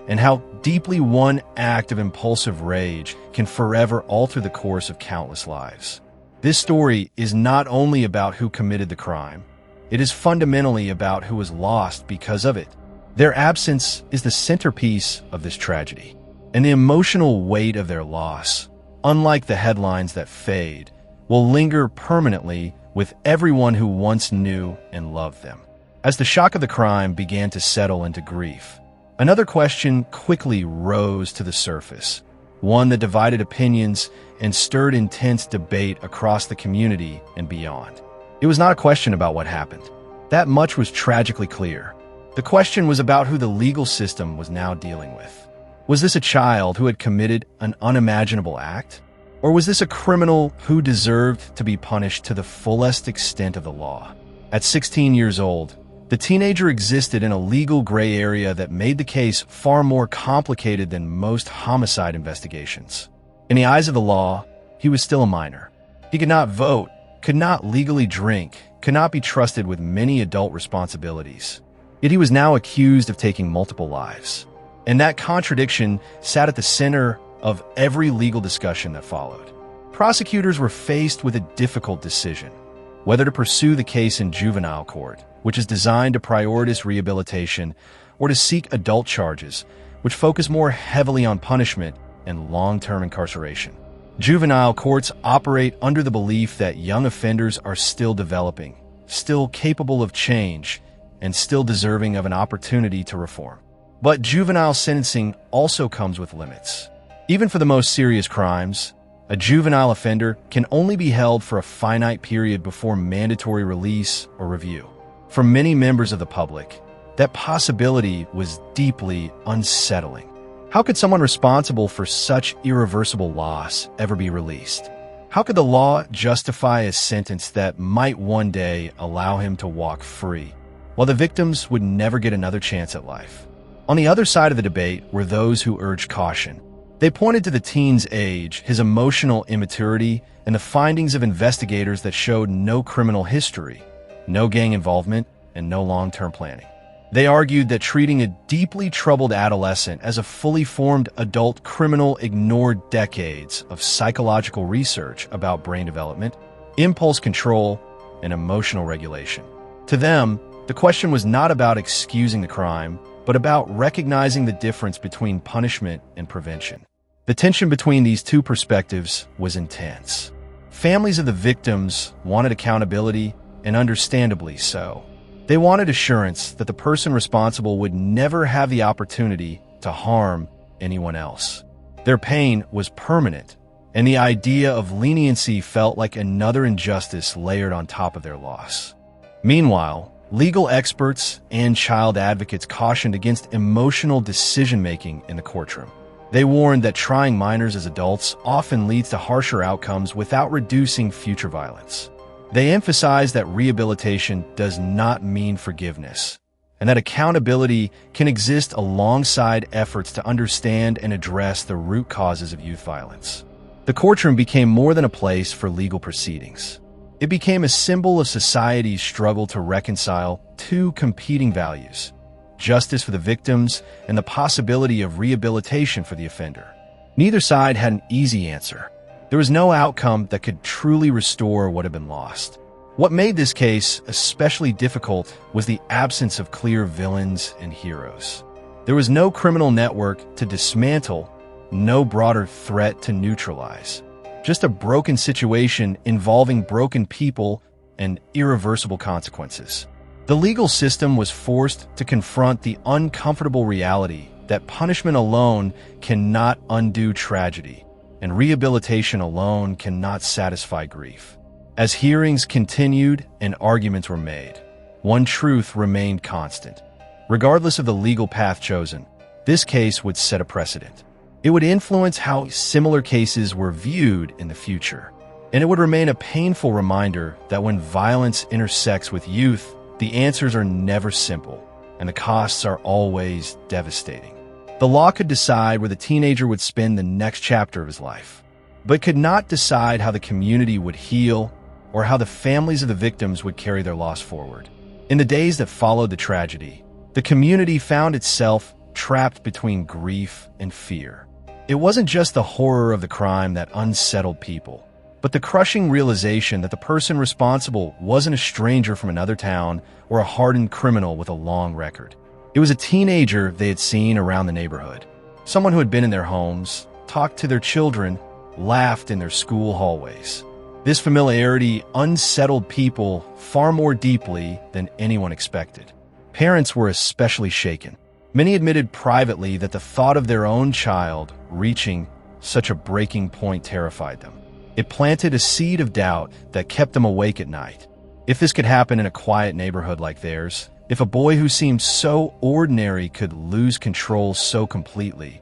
and how deeply one act of impulsive rage can forever alter the course of countless lives. This story is not only about who committed the crime, it is fundamentally about who was lost because of it. Their absence is the centerpiece of this tragedy, and the emotional weight of their loss, unlike the headlines that fade, will linger permanently with everyone who once knew and loved them. As the shock of the crime began to settle into grief, another question quickly rose to the surface, one that divided opinions and stirred intense debate across the community and beyond. It was not a question about what happened. That much was tragically clear. The question was about who the legal system was now dealing with. Was this a child who had committed an unimaginable act? Or was this a criminal who deserved to be punished to the fullest extent of the law? At 16 years old, the teenager existed in a legal gray area that made the case far more complicated than most homicide investigations. In the eyes of the law, he was still a minor. He could not vote, could not legally drink, could not be trusted with many adult responsibilities. Yet he was now accused of taking multiple lives. And that contradiction sat at the center of every legal discussion that followed. Prosecutors were faced with a difficult decision: whether to pursue the case in juvenile court, which is designed to prioritize rehabilitation, or to seek adult charges, which focus more heavily on punishment and long-term incarceration. Juvenile courts operate under the belief that young offenders are still developing, still capable of change, and still deserving of an opportunity to reform. But juvenile sentencing also comes with limits. Even for the most serious crimes, a juvenile offender can only be held for a finite period before mandatory release or review. For many members of the public, that possibility was deeply unsettling. How could someone responsible for such irreversible loss ever be released? How could the law justify a sentence that might one day allow him to walk free, while the victims would never get another chance at life? On the other side of the debate were those who urged caution. They pointed to the teen's age, his emotional immaturity, and the findings of investigators that showed no criminal history, no gang involvement, and no long-term planning. They argued that treating a deeply troubled adolescent as a fully formed adult criminal ignored decades of psychological research about brain development, impulse control, and emotional regulation. To them, the question was not about excusing the crime, but about recognizing the difference between punishment and prevention. The tension between these two perspectives was intense. Families of the victims wanted accountability, and understandably so. They wanted assurance that the person responsible would never have the opportunity to harm anyone else. Their pain was permanent, and the idea of leniency felt like another injustice layered on top of their loss. Meanwhile, legal experts and child advocates cautioned against emotional decision-making in the courtroom. They warned that trying minors as adults often leads to harsher outcomes without reducing future violence. They emphasized that rehabilitation does not mean forgiveness, and that accountability can exist alongside efforts to understand and address the root causes of youth violence. The courtroom became more than a place for legal proceedings. It became a symbol of society's struggle to reconcile two competing values: justice for the victims and the possibility of rehabilitation for the offender. Neither side had an easy answer. There was no outcome that could truly restore what had been lost. What made this case especially difficult was the absence of clear villains and heroes. There was no criminal network to dismantle, no broader threat to neutralize. Just a broken situation involving broken people and irreversible consequences. The legal system was forced to confront the uncomfortable reality that punishment alone cannot undo tragedy, and rehabilitation alone cannot satisfy grief. As hearings continued and arguments were made, one truth remained constant. Regardless of the legal path chosen, this case would set a precedent. It would influence how similar cases were viewed in the future, and it would remain a painful reminder that when violence intersects with youth, the answers are never simple, and the costs are always devastating. The law could decide where the teenager would spend the next chapter of his life, but could not decide how the community would heal or how the families of the victims would carry their loss forward. In the days that followed the tragedy, the community found itself trapped between grief and fear. It wasn't just the horror of the crime that unsettled people, but the crushing realization that the person responsible wasn't a stranger from another town or a hardened criminal with a long record. It was a teenager they had seen around the neighborhood, someone who had been in their homes, talked to their children, laughed in their school hallways. This familiarity unsettled people far more deeply than anyone expected. Parents were especially shaken. Many admitted privately that the thought of their own child reaching such a breaking point terrified them. It planted a seed of doubt that kept them awake at night. If this could happen in a quiet neighborhood like theirs, If a boy who seemed so ordinary could lose control so completely,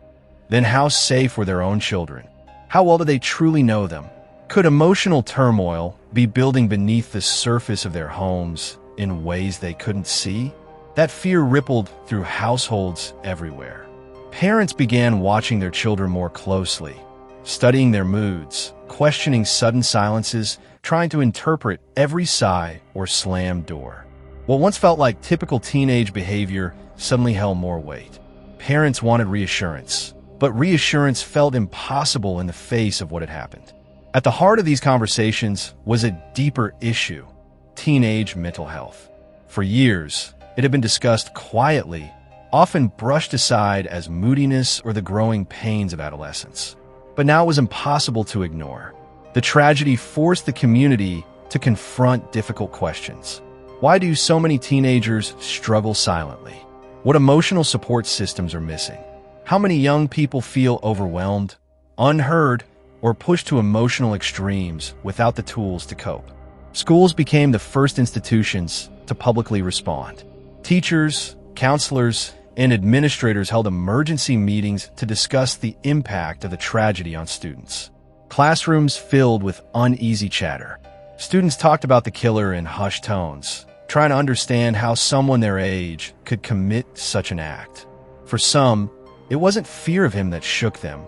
then how safe were their own children? How well did they truly know them? Could emotional turmoil be building beneath the surface of their homes in ways they couldn't see? That fear rippled through households everywhere. Parents began watching their children more closely, studying their moods, questioning sudden silences, trying to interpret every sigh or slammed door. What once felt like typical teenage behavior suddenly held more weight. Parents wanted reassurance, but reassurance felt impossible in the face of what had happened. At the heart of these conversations was a deeper issue: teenage mental health. For years, it had been discussed quietly, often brushed aside as moodiness or the growing pains of adolescence. But now it was impossible to ignore. The tragedy forced the community to confront difficult questions. Why do so many teenagers struggle silently? What emotional support systems are missing? How many young people feel overwhelmed, unheard, or pushed to emotional extremes without the tools to cope? Schools became the first institutions to publicly respond. Teachers, counselors, and administrators held emergency meetings to discuss the impact of the tragedy on students. Classrooms filled with uneasy chatter. Students talked about the killer in hushed tones, trying to understand how someone their age could commit such an act. For some, it wasn't fear of him that shook them.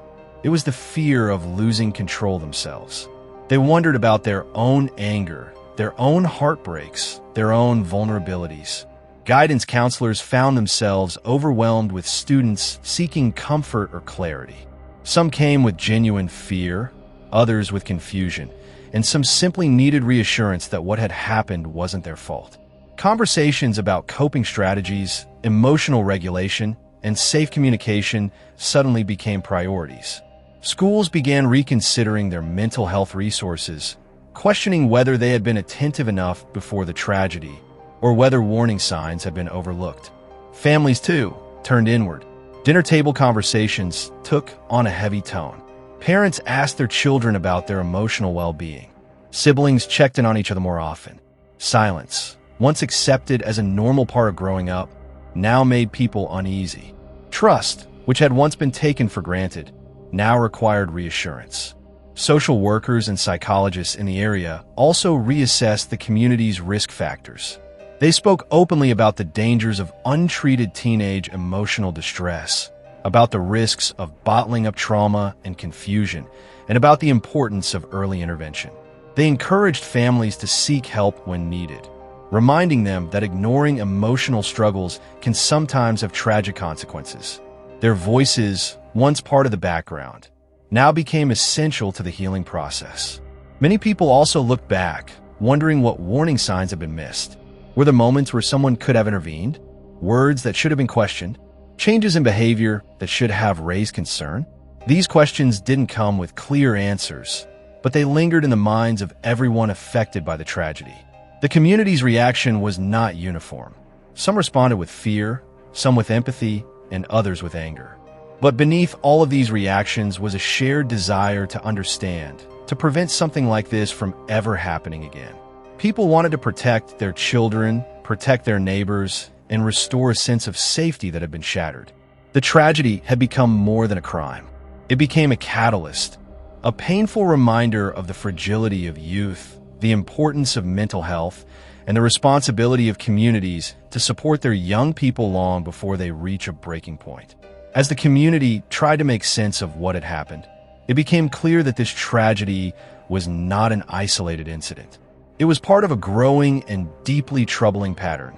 It was the fear of losing control themselves. They wondered about their own anger, their own heartbreaks, their own vulnerabilities. Guidance counselors found themselves overwhelmed with students seeking comfort or clarity. Some came with genuine fear, others with confusion, and some simply needed reassurance that what had happened wasn't their fault. Conversations about coping strategies, emotional regulation, and safe communication suddenly became priorities. Schools began reconsidering their mental health resources, questioning whether they had been attentive enough before the tragedy, or whether warning signs had been overlooked. Families, too, turned inward. Dinner table conversations took on a heavy tone. Parents asked their children about their emotional well-being. Siblings checked in on each other more often. Silence, once accepted as a normal part of growing up, now made people uneasy. Trust, which had once been taken for granted, now required reassurance. Social workers and psychologists in the area also reassessed the community's risk factors. They spoke openly about the dangers of untreated teenage emotional distress, about the risks of bottling up trauma and confusion, and about the importance of early intervention. They encouraged families to seek help when needed, reminding them that ignoring emotional struggles can sometimes have tragic consequences. Their voices, once part of the background, now became essential to the healing process. Many people also looked back, wondering what warning signs had been missed. Were there moments where someone could have intervened? Words that should have been questioned? Changes in behavior that should have raised concern? These questions didn't come with clear answers, but they lingered in the minds of everyone affected by the tragedy. The community's reaction was not uniform. Some responded with fear, some with empathy, and others with anger. But beneath all of these reactions was a shared desire to understand, to prevent something like this from ever happening again. People wanted to protect their children, protect their neighbors, and restore a sense of safety that had been shattered. The tragedy had become more than a crime. It became a catalyst, a painful reminder of the fragility of youth, the importance of mental health, and the responsibility of communities to support their young people long before they reach a breaking point. As the community tried to make sense of what had happened, it became clear that this tragedy was not an isolated incident. It was part of a growing and deeply troubling pattern,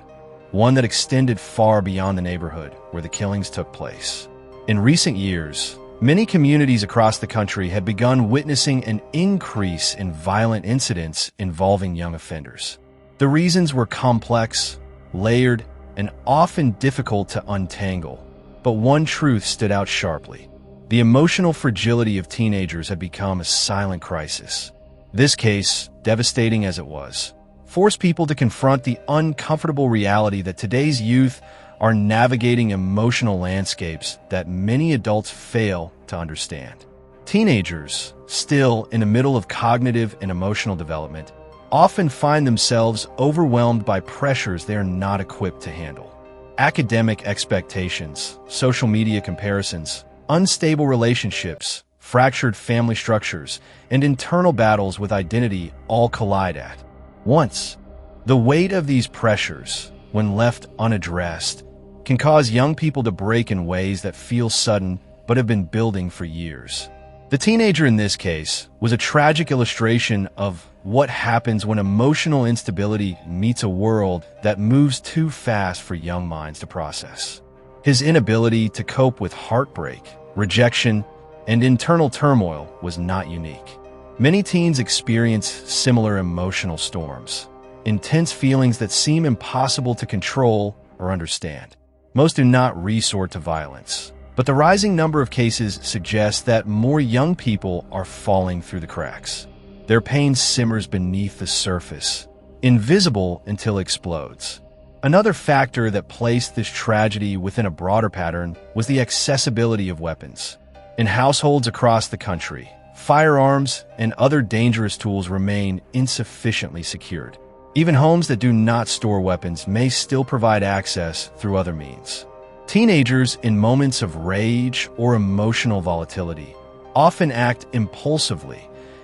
one that extended far beyond the neighborhood where the killings took place. In recent years, many communities across the country had begun witnessing an increase in violent incidents involving young offenders. The reasons were complex, layered, and often difficult to untangle, but one truth stood out sharply. The emotional fragility of teenagers had become a silent crisis. This case, devastating as it was, forced people to confront the uncomfortable reality that today's youth are navigating emotional landscapes that many adults fail to understand. Teenagers, still in the middle of cognitive and emotional development, often find themselves overwhelmed by pressures they are not equipped to handle. Academic expectations, social media comparisons, unstable relationships, fractured family structures, and internal battles with identity all collide at once. The weight of these pressures, when left unaddressed, can cause young people to break in ways that feel sudden but have been building for years. The teenager in this case was a tragic illustration of what happens when emotional instability meets a world that moves too fast for young minds to process. His inability to cope with heartbreak, rejection, and internal turmoil was not unique. Many teens experience similar emotional storms, intense feelings that seem impossible to control or understand. Most do not resort to violence, but the rising number of cases suggests that more young people are falling through the cracks. Their pain simmers beneath the surface, invisible until it explodes. Another factor that placed this tragedy within a broader pattern was the accessibility of weapons. In households across the country, firearms and other dangerous tools remain insufficiently secured. Even homes that do not store weapons may still provide access through other means. Teenagers in moments of rage or emotional volatility often act impulsively,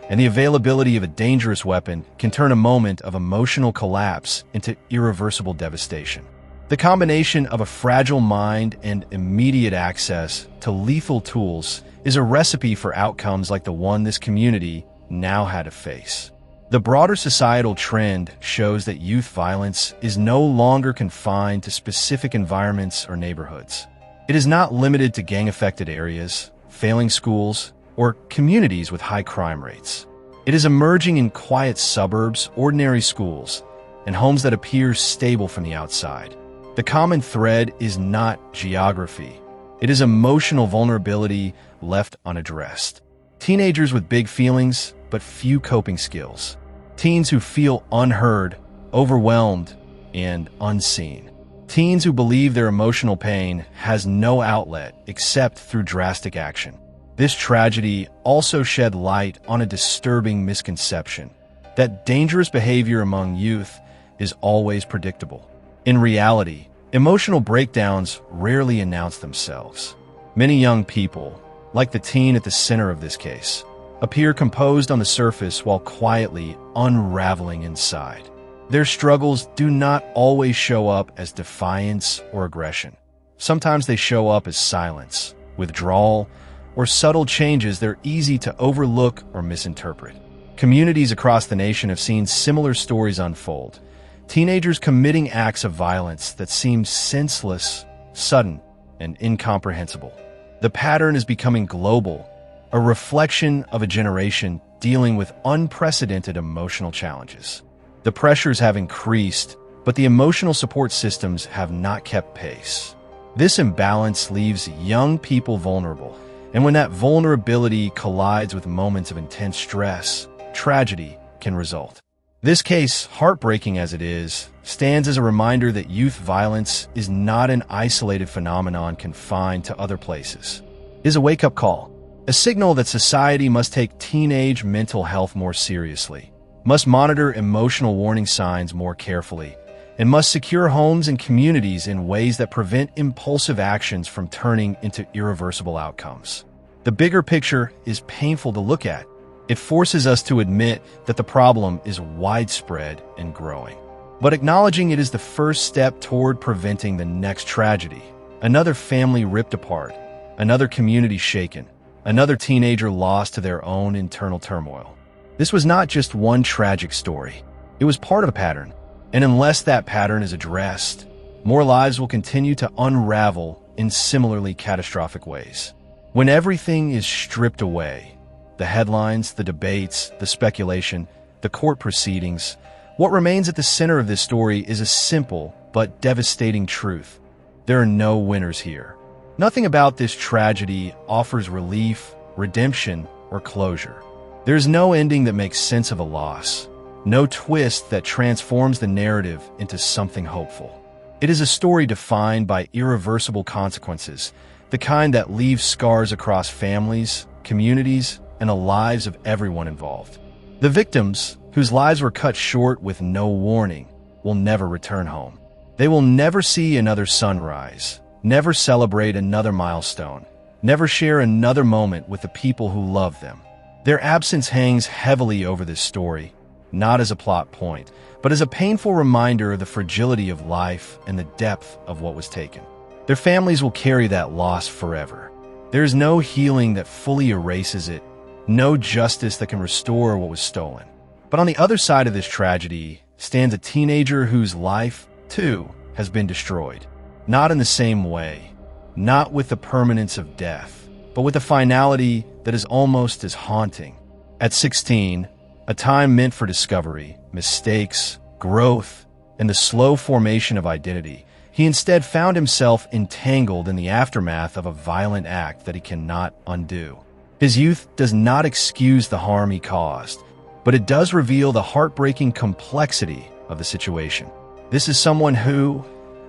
and the availability of a dangerous weapon can turn a moment of emotional collapse into irreversible devastation. The combination of a fragile mind and immediate access to lethal tools is a recipe for outcomes like the one this community now had to face. The broader societal trend shows that youth violence is no longer confined to specific environments or neighborhoods. It is not limited to gang-affected areas, failing schools, or communities with high crime rates. It is emerging in quiet suburbs, ordinary schools, and homes that appear stable from the outside. The common thread is not geography. It is emotional vulnerability left unaddressed. Teenagers with big feelings, but few coping skills. Teens who feel unheard, overwhelmed, and unseen. Teens who believe their emotional pain has no outlet except through drastic action. This tragedy also shed light on a disturbing misconception that dangerous behavior among youth is always predictable. In reality, emotional breakdowns rarely announce themselves. Many young people, like the teen at the center of this case, appear composed on the surface while quietly unraveling inside. Their struggles do not always show up as defiance or aggression. Sometimes they show up as silence, withdrawal, or subtle changes that are easy to overlook or misinterpret. Communities across the nation have seen similar stories unfold. Teenagers committing acts of violence that seem senseless, sudden, and incomprehensible. The pattern is becoming global, a reflection of a generation dealing with unprecedented emotional challenges. The pressures have increased, but the emotional support systems have not kept pace. This imbalance leaves young people vulnerable, and when that vulnerability collides with moments of intense stress, tragedy can result. This case, heartbreaking as it is, stands as a reminder that youth violence is not an isolated phenomenon confined to other places. It is a wake-up call, a signal that society must take teenage mental health more seriously, must monitor emotional warning signs more carefully, and must secure homes and communities in ways that prevent impulsive actions from turning into irreversible outcomes. The bigger picture is painful to look at. It forces us to admit that the problem is widespread and growing. But acknowledging it is the first step toward preventing the next tragedy. Another family ripped apart, another community shaken, another teenager lost to their own internal turmoil. This was not just one tragic story. It was part of a pattern. And unless that pattern is addressed, more lives will continue to unravel in similarly catastrophic ways. When everything is stripped away, the headlines, the debates, the speculation, the court proceedings, what remains at the center of this story is a simple but devastating truth. There are no winners here. Nothing about this tragedy offers relief, redemption, or closure. There's no ending that makes sense of a loss. No twist that transforms the narrative into something hopeful. It is a story defined by irreversible consequences, the kind that leaves scars across families, communities, and the lives of everyone involved. The victims, whose lives were cut short with no warning, will never return home. They will never see another sunrise, never celebrate another milestone, never share another moment with the people who love them. Their absence hangs heavily over this story, not as a plot point, but as a painful reminder of the fragility of life and the depth of what was taken. Their families will carry that loss forever. There is no healing that fully erases it, no justice that can restore what was stolen. But on the other side of this tragedy stands a teenager whose life, too, has been destroyed. Not in the same way, not with the permanence of death, but with a finality that is almost as haunting. At 16, a time meant for discovery, mistakes, growth, and the slow formation of identity, he instead found himself entangled in the aftermath of a violent act that he cannot undo. His youth does not excuse the harm he caused, but it does reveal the heartbreaking complexity of the situation. This is someone who,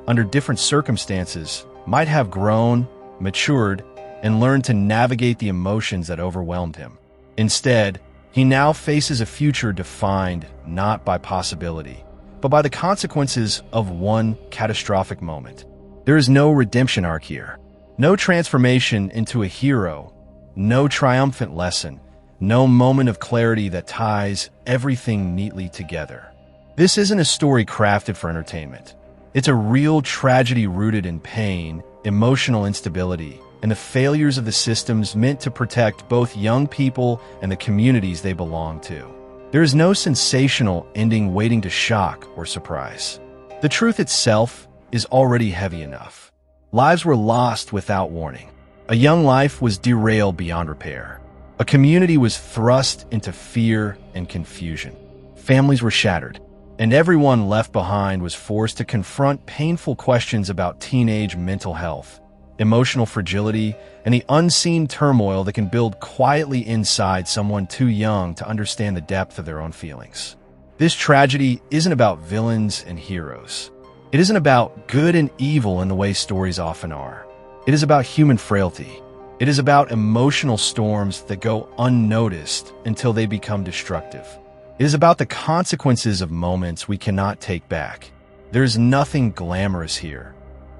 under different circumstances, might have grown, matured, and learned to navigate the emotions that overwhelmed him. Instead, he now faces a future defined not by possibility, but by the consequences of one catastrophic moment. There is no redemption arc here, no transformation into a hero, no triumphant lesson, no moment of clarity that ties everything neatly together. This isn't a story crafted for entertainment. It's a real tragedy rooted in pain, emotional instability, and the failures of the systems meant to protect both young people and the communities they belong to. There is no sensational ending waiting to shock or surprise. The truth itself is already heavy enough. Lives were lost without warning. A young life was derailed beyond repair. A community was thrust into fear and confusion. Families were shattered, and everyone left behind was forced to confront painful questions about teenage mental health, emotional fragility, and the unseen turmoil that can build quietly inside someone too young to understand the depth of their own feelings. This tragedy isn't about villains and heroes. It isn't about good and evil in the way stories often are. It is about human frailty. It is about emotional storms that go unnoticed until they become destructive. It is about the consequences of moments we cannot take back. There is nothing glamorous here.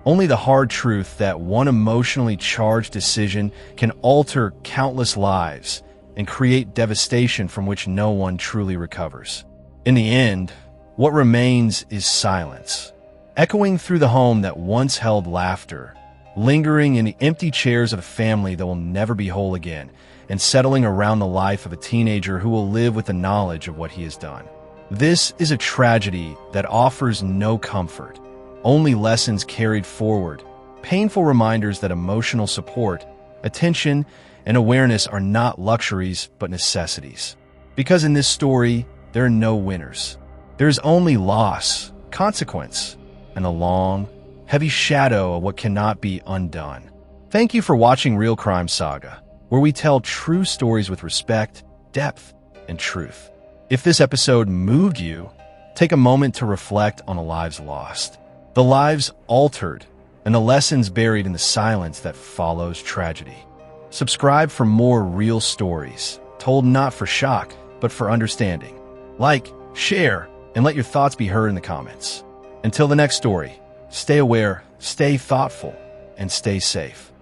Only the hard truth that one emotionally charged decision can alter countless lives and create devastation from which no one truly recovers. In the end, what remains is silence, echoing through the home that once held laughter, lingering in the empty chairs of a family that will never be whole again, and settling around the life of a teenager who will live with the knowledge of what he has done. This is a tragedy that offers no comfort, only lessons carried forward, painful reminders that emotional support, attention, and awareness are not luxuries but necessities. Because in this story, there are no winners. There is only loss, consequence, and a long, heavy shadow of what cannot be undone. Thank you for watching Real Crime Saga, where we tell true stories with respect, depth, and truth. If this episode moved you, take a moment to reflect on the lives lost, the lives altered, and the lessons buried in the silence that follows tragedy. Subscribe for more real stories, told not for shock, but for understanding. Like, share, and let your thoughts be heard in the comments. Until the next story, stay aware, stay thoughtful, and stay safe.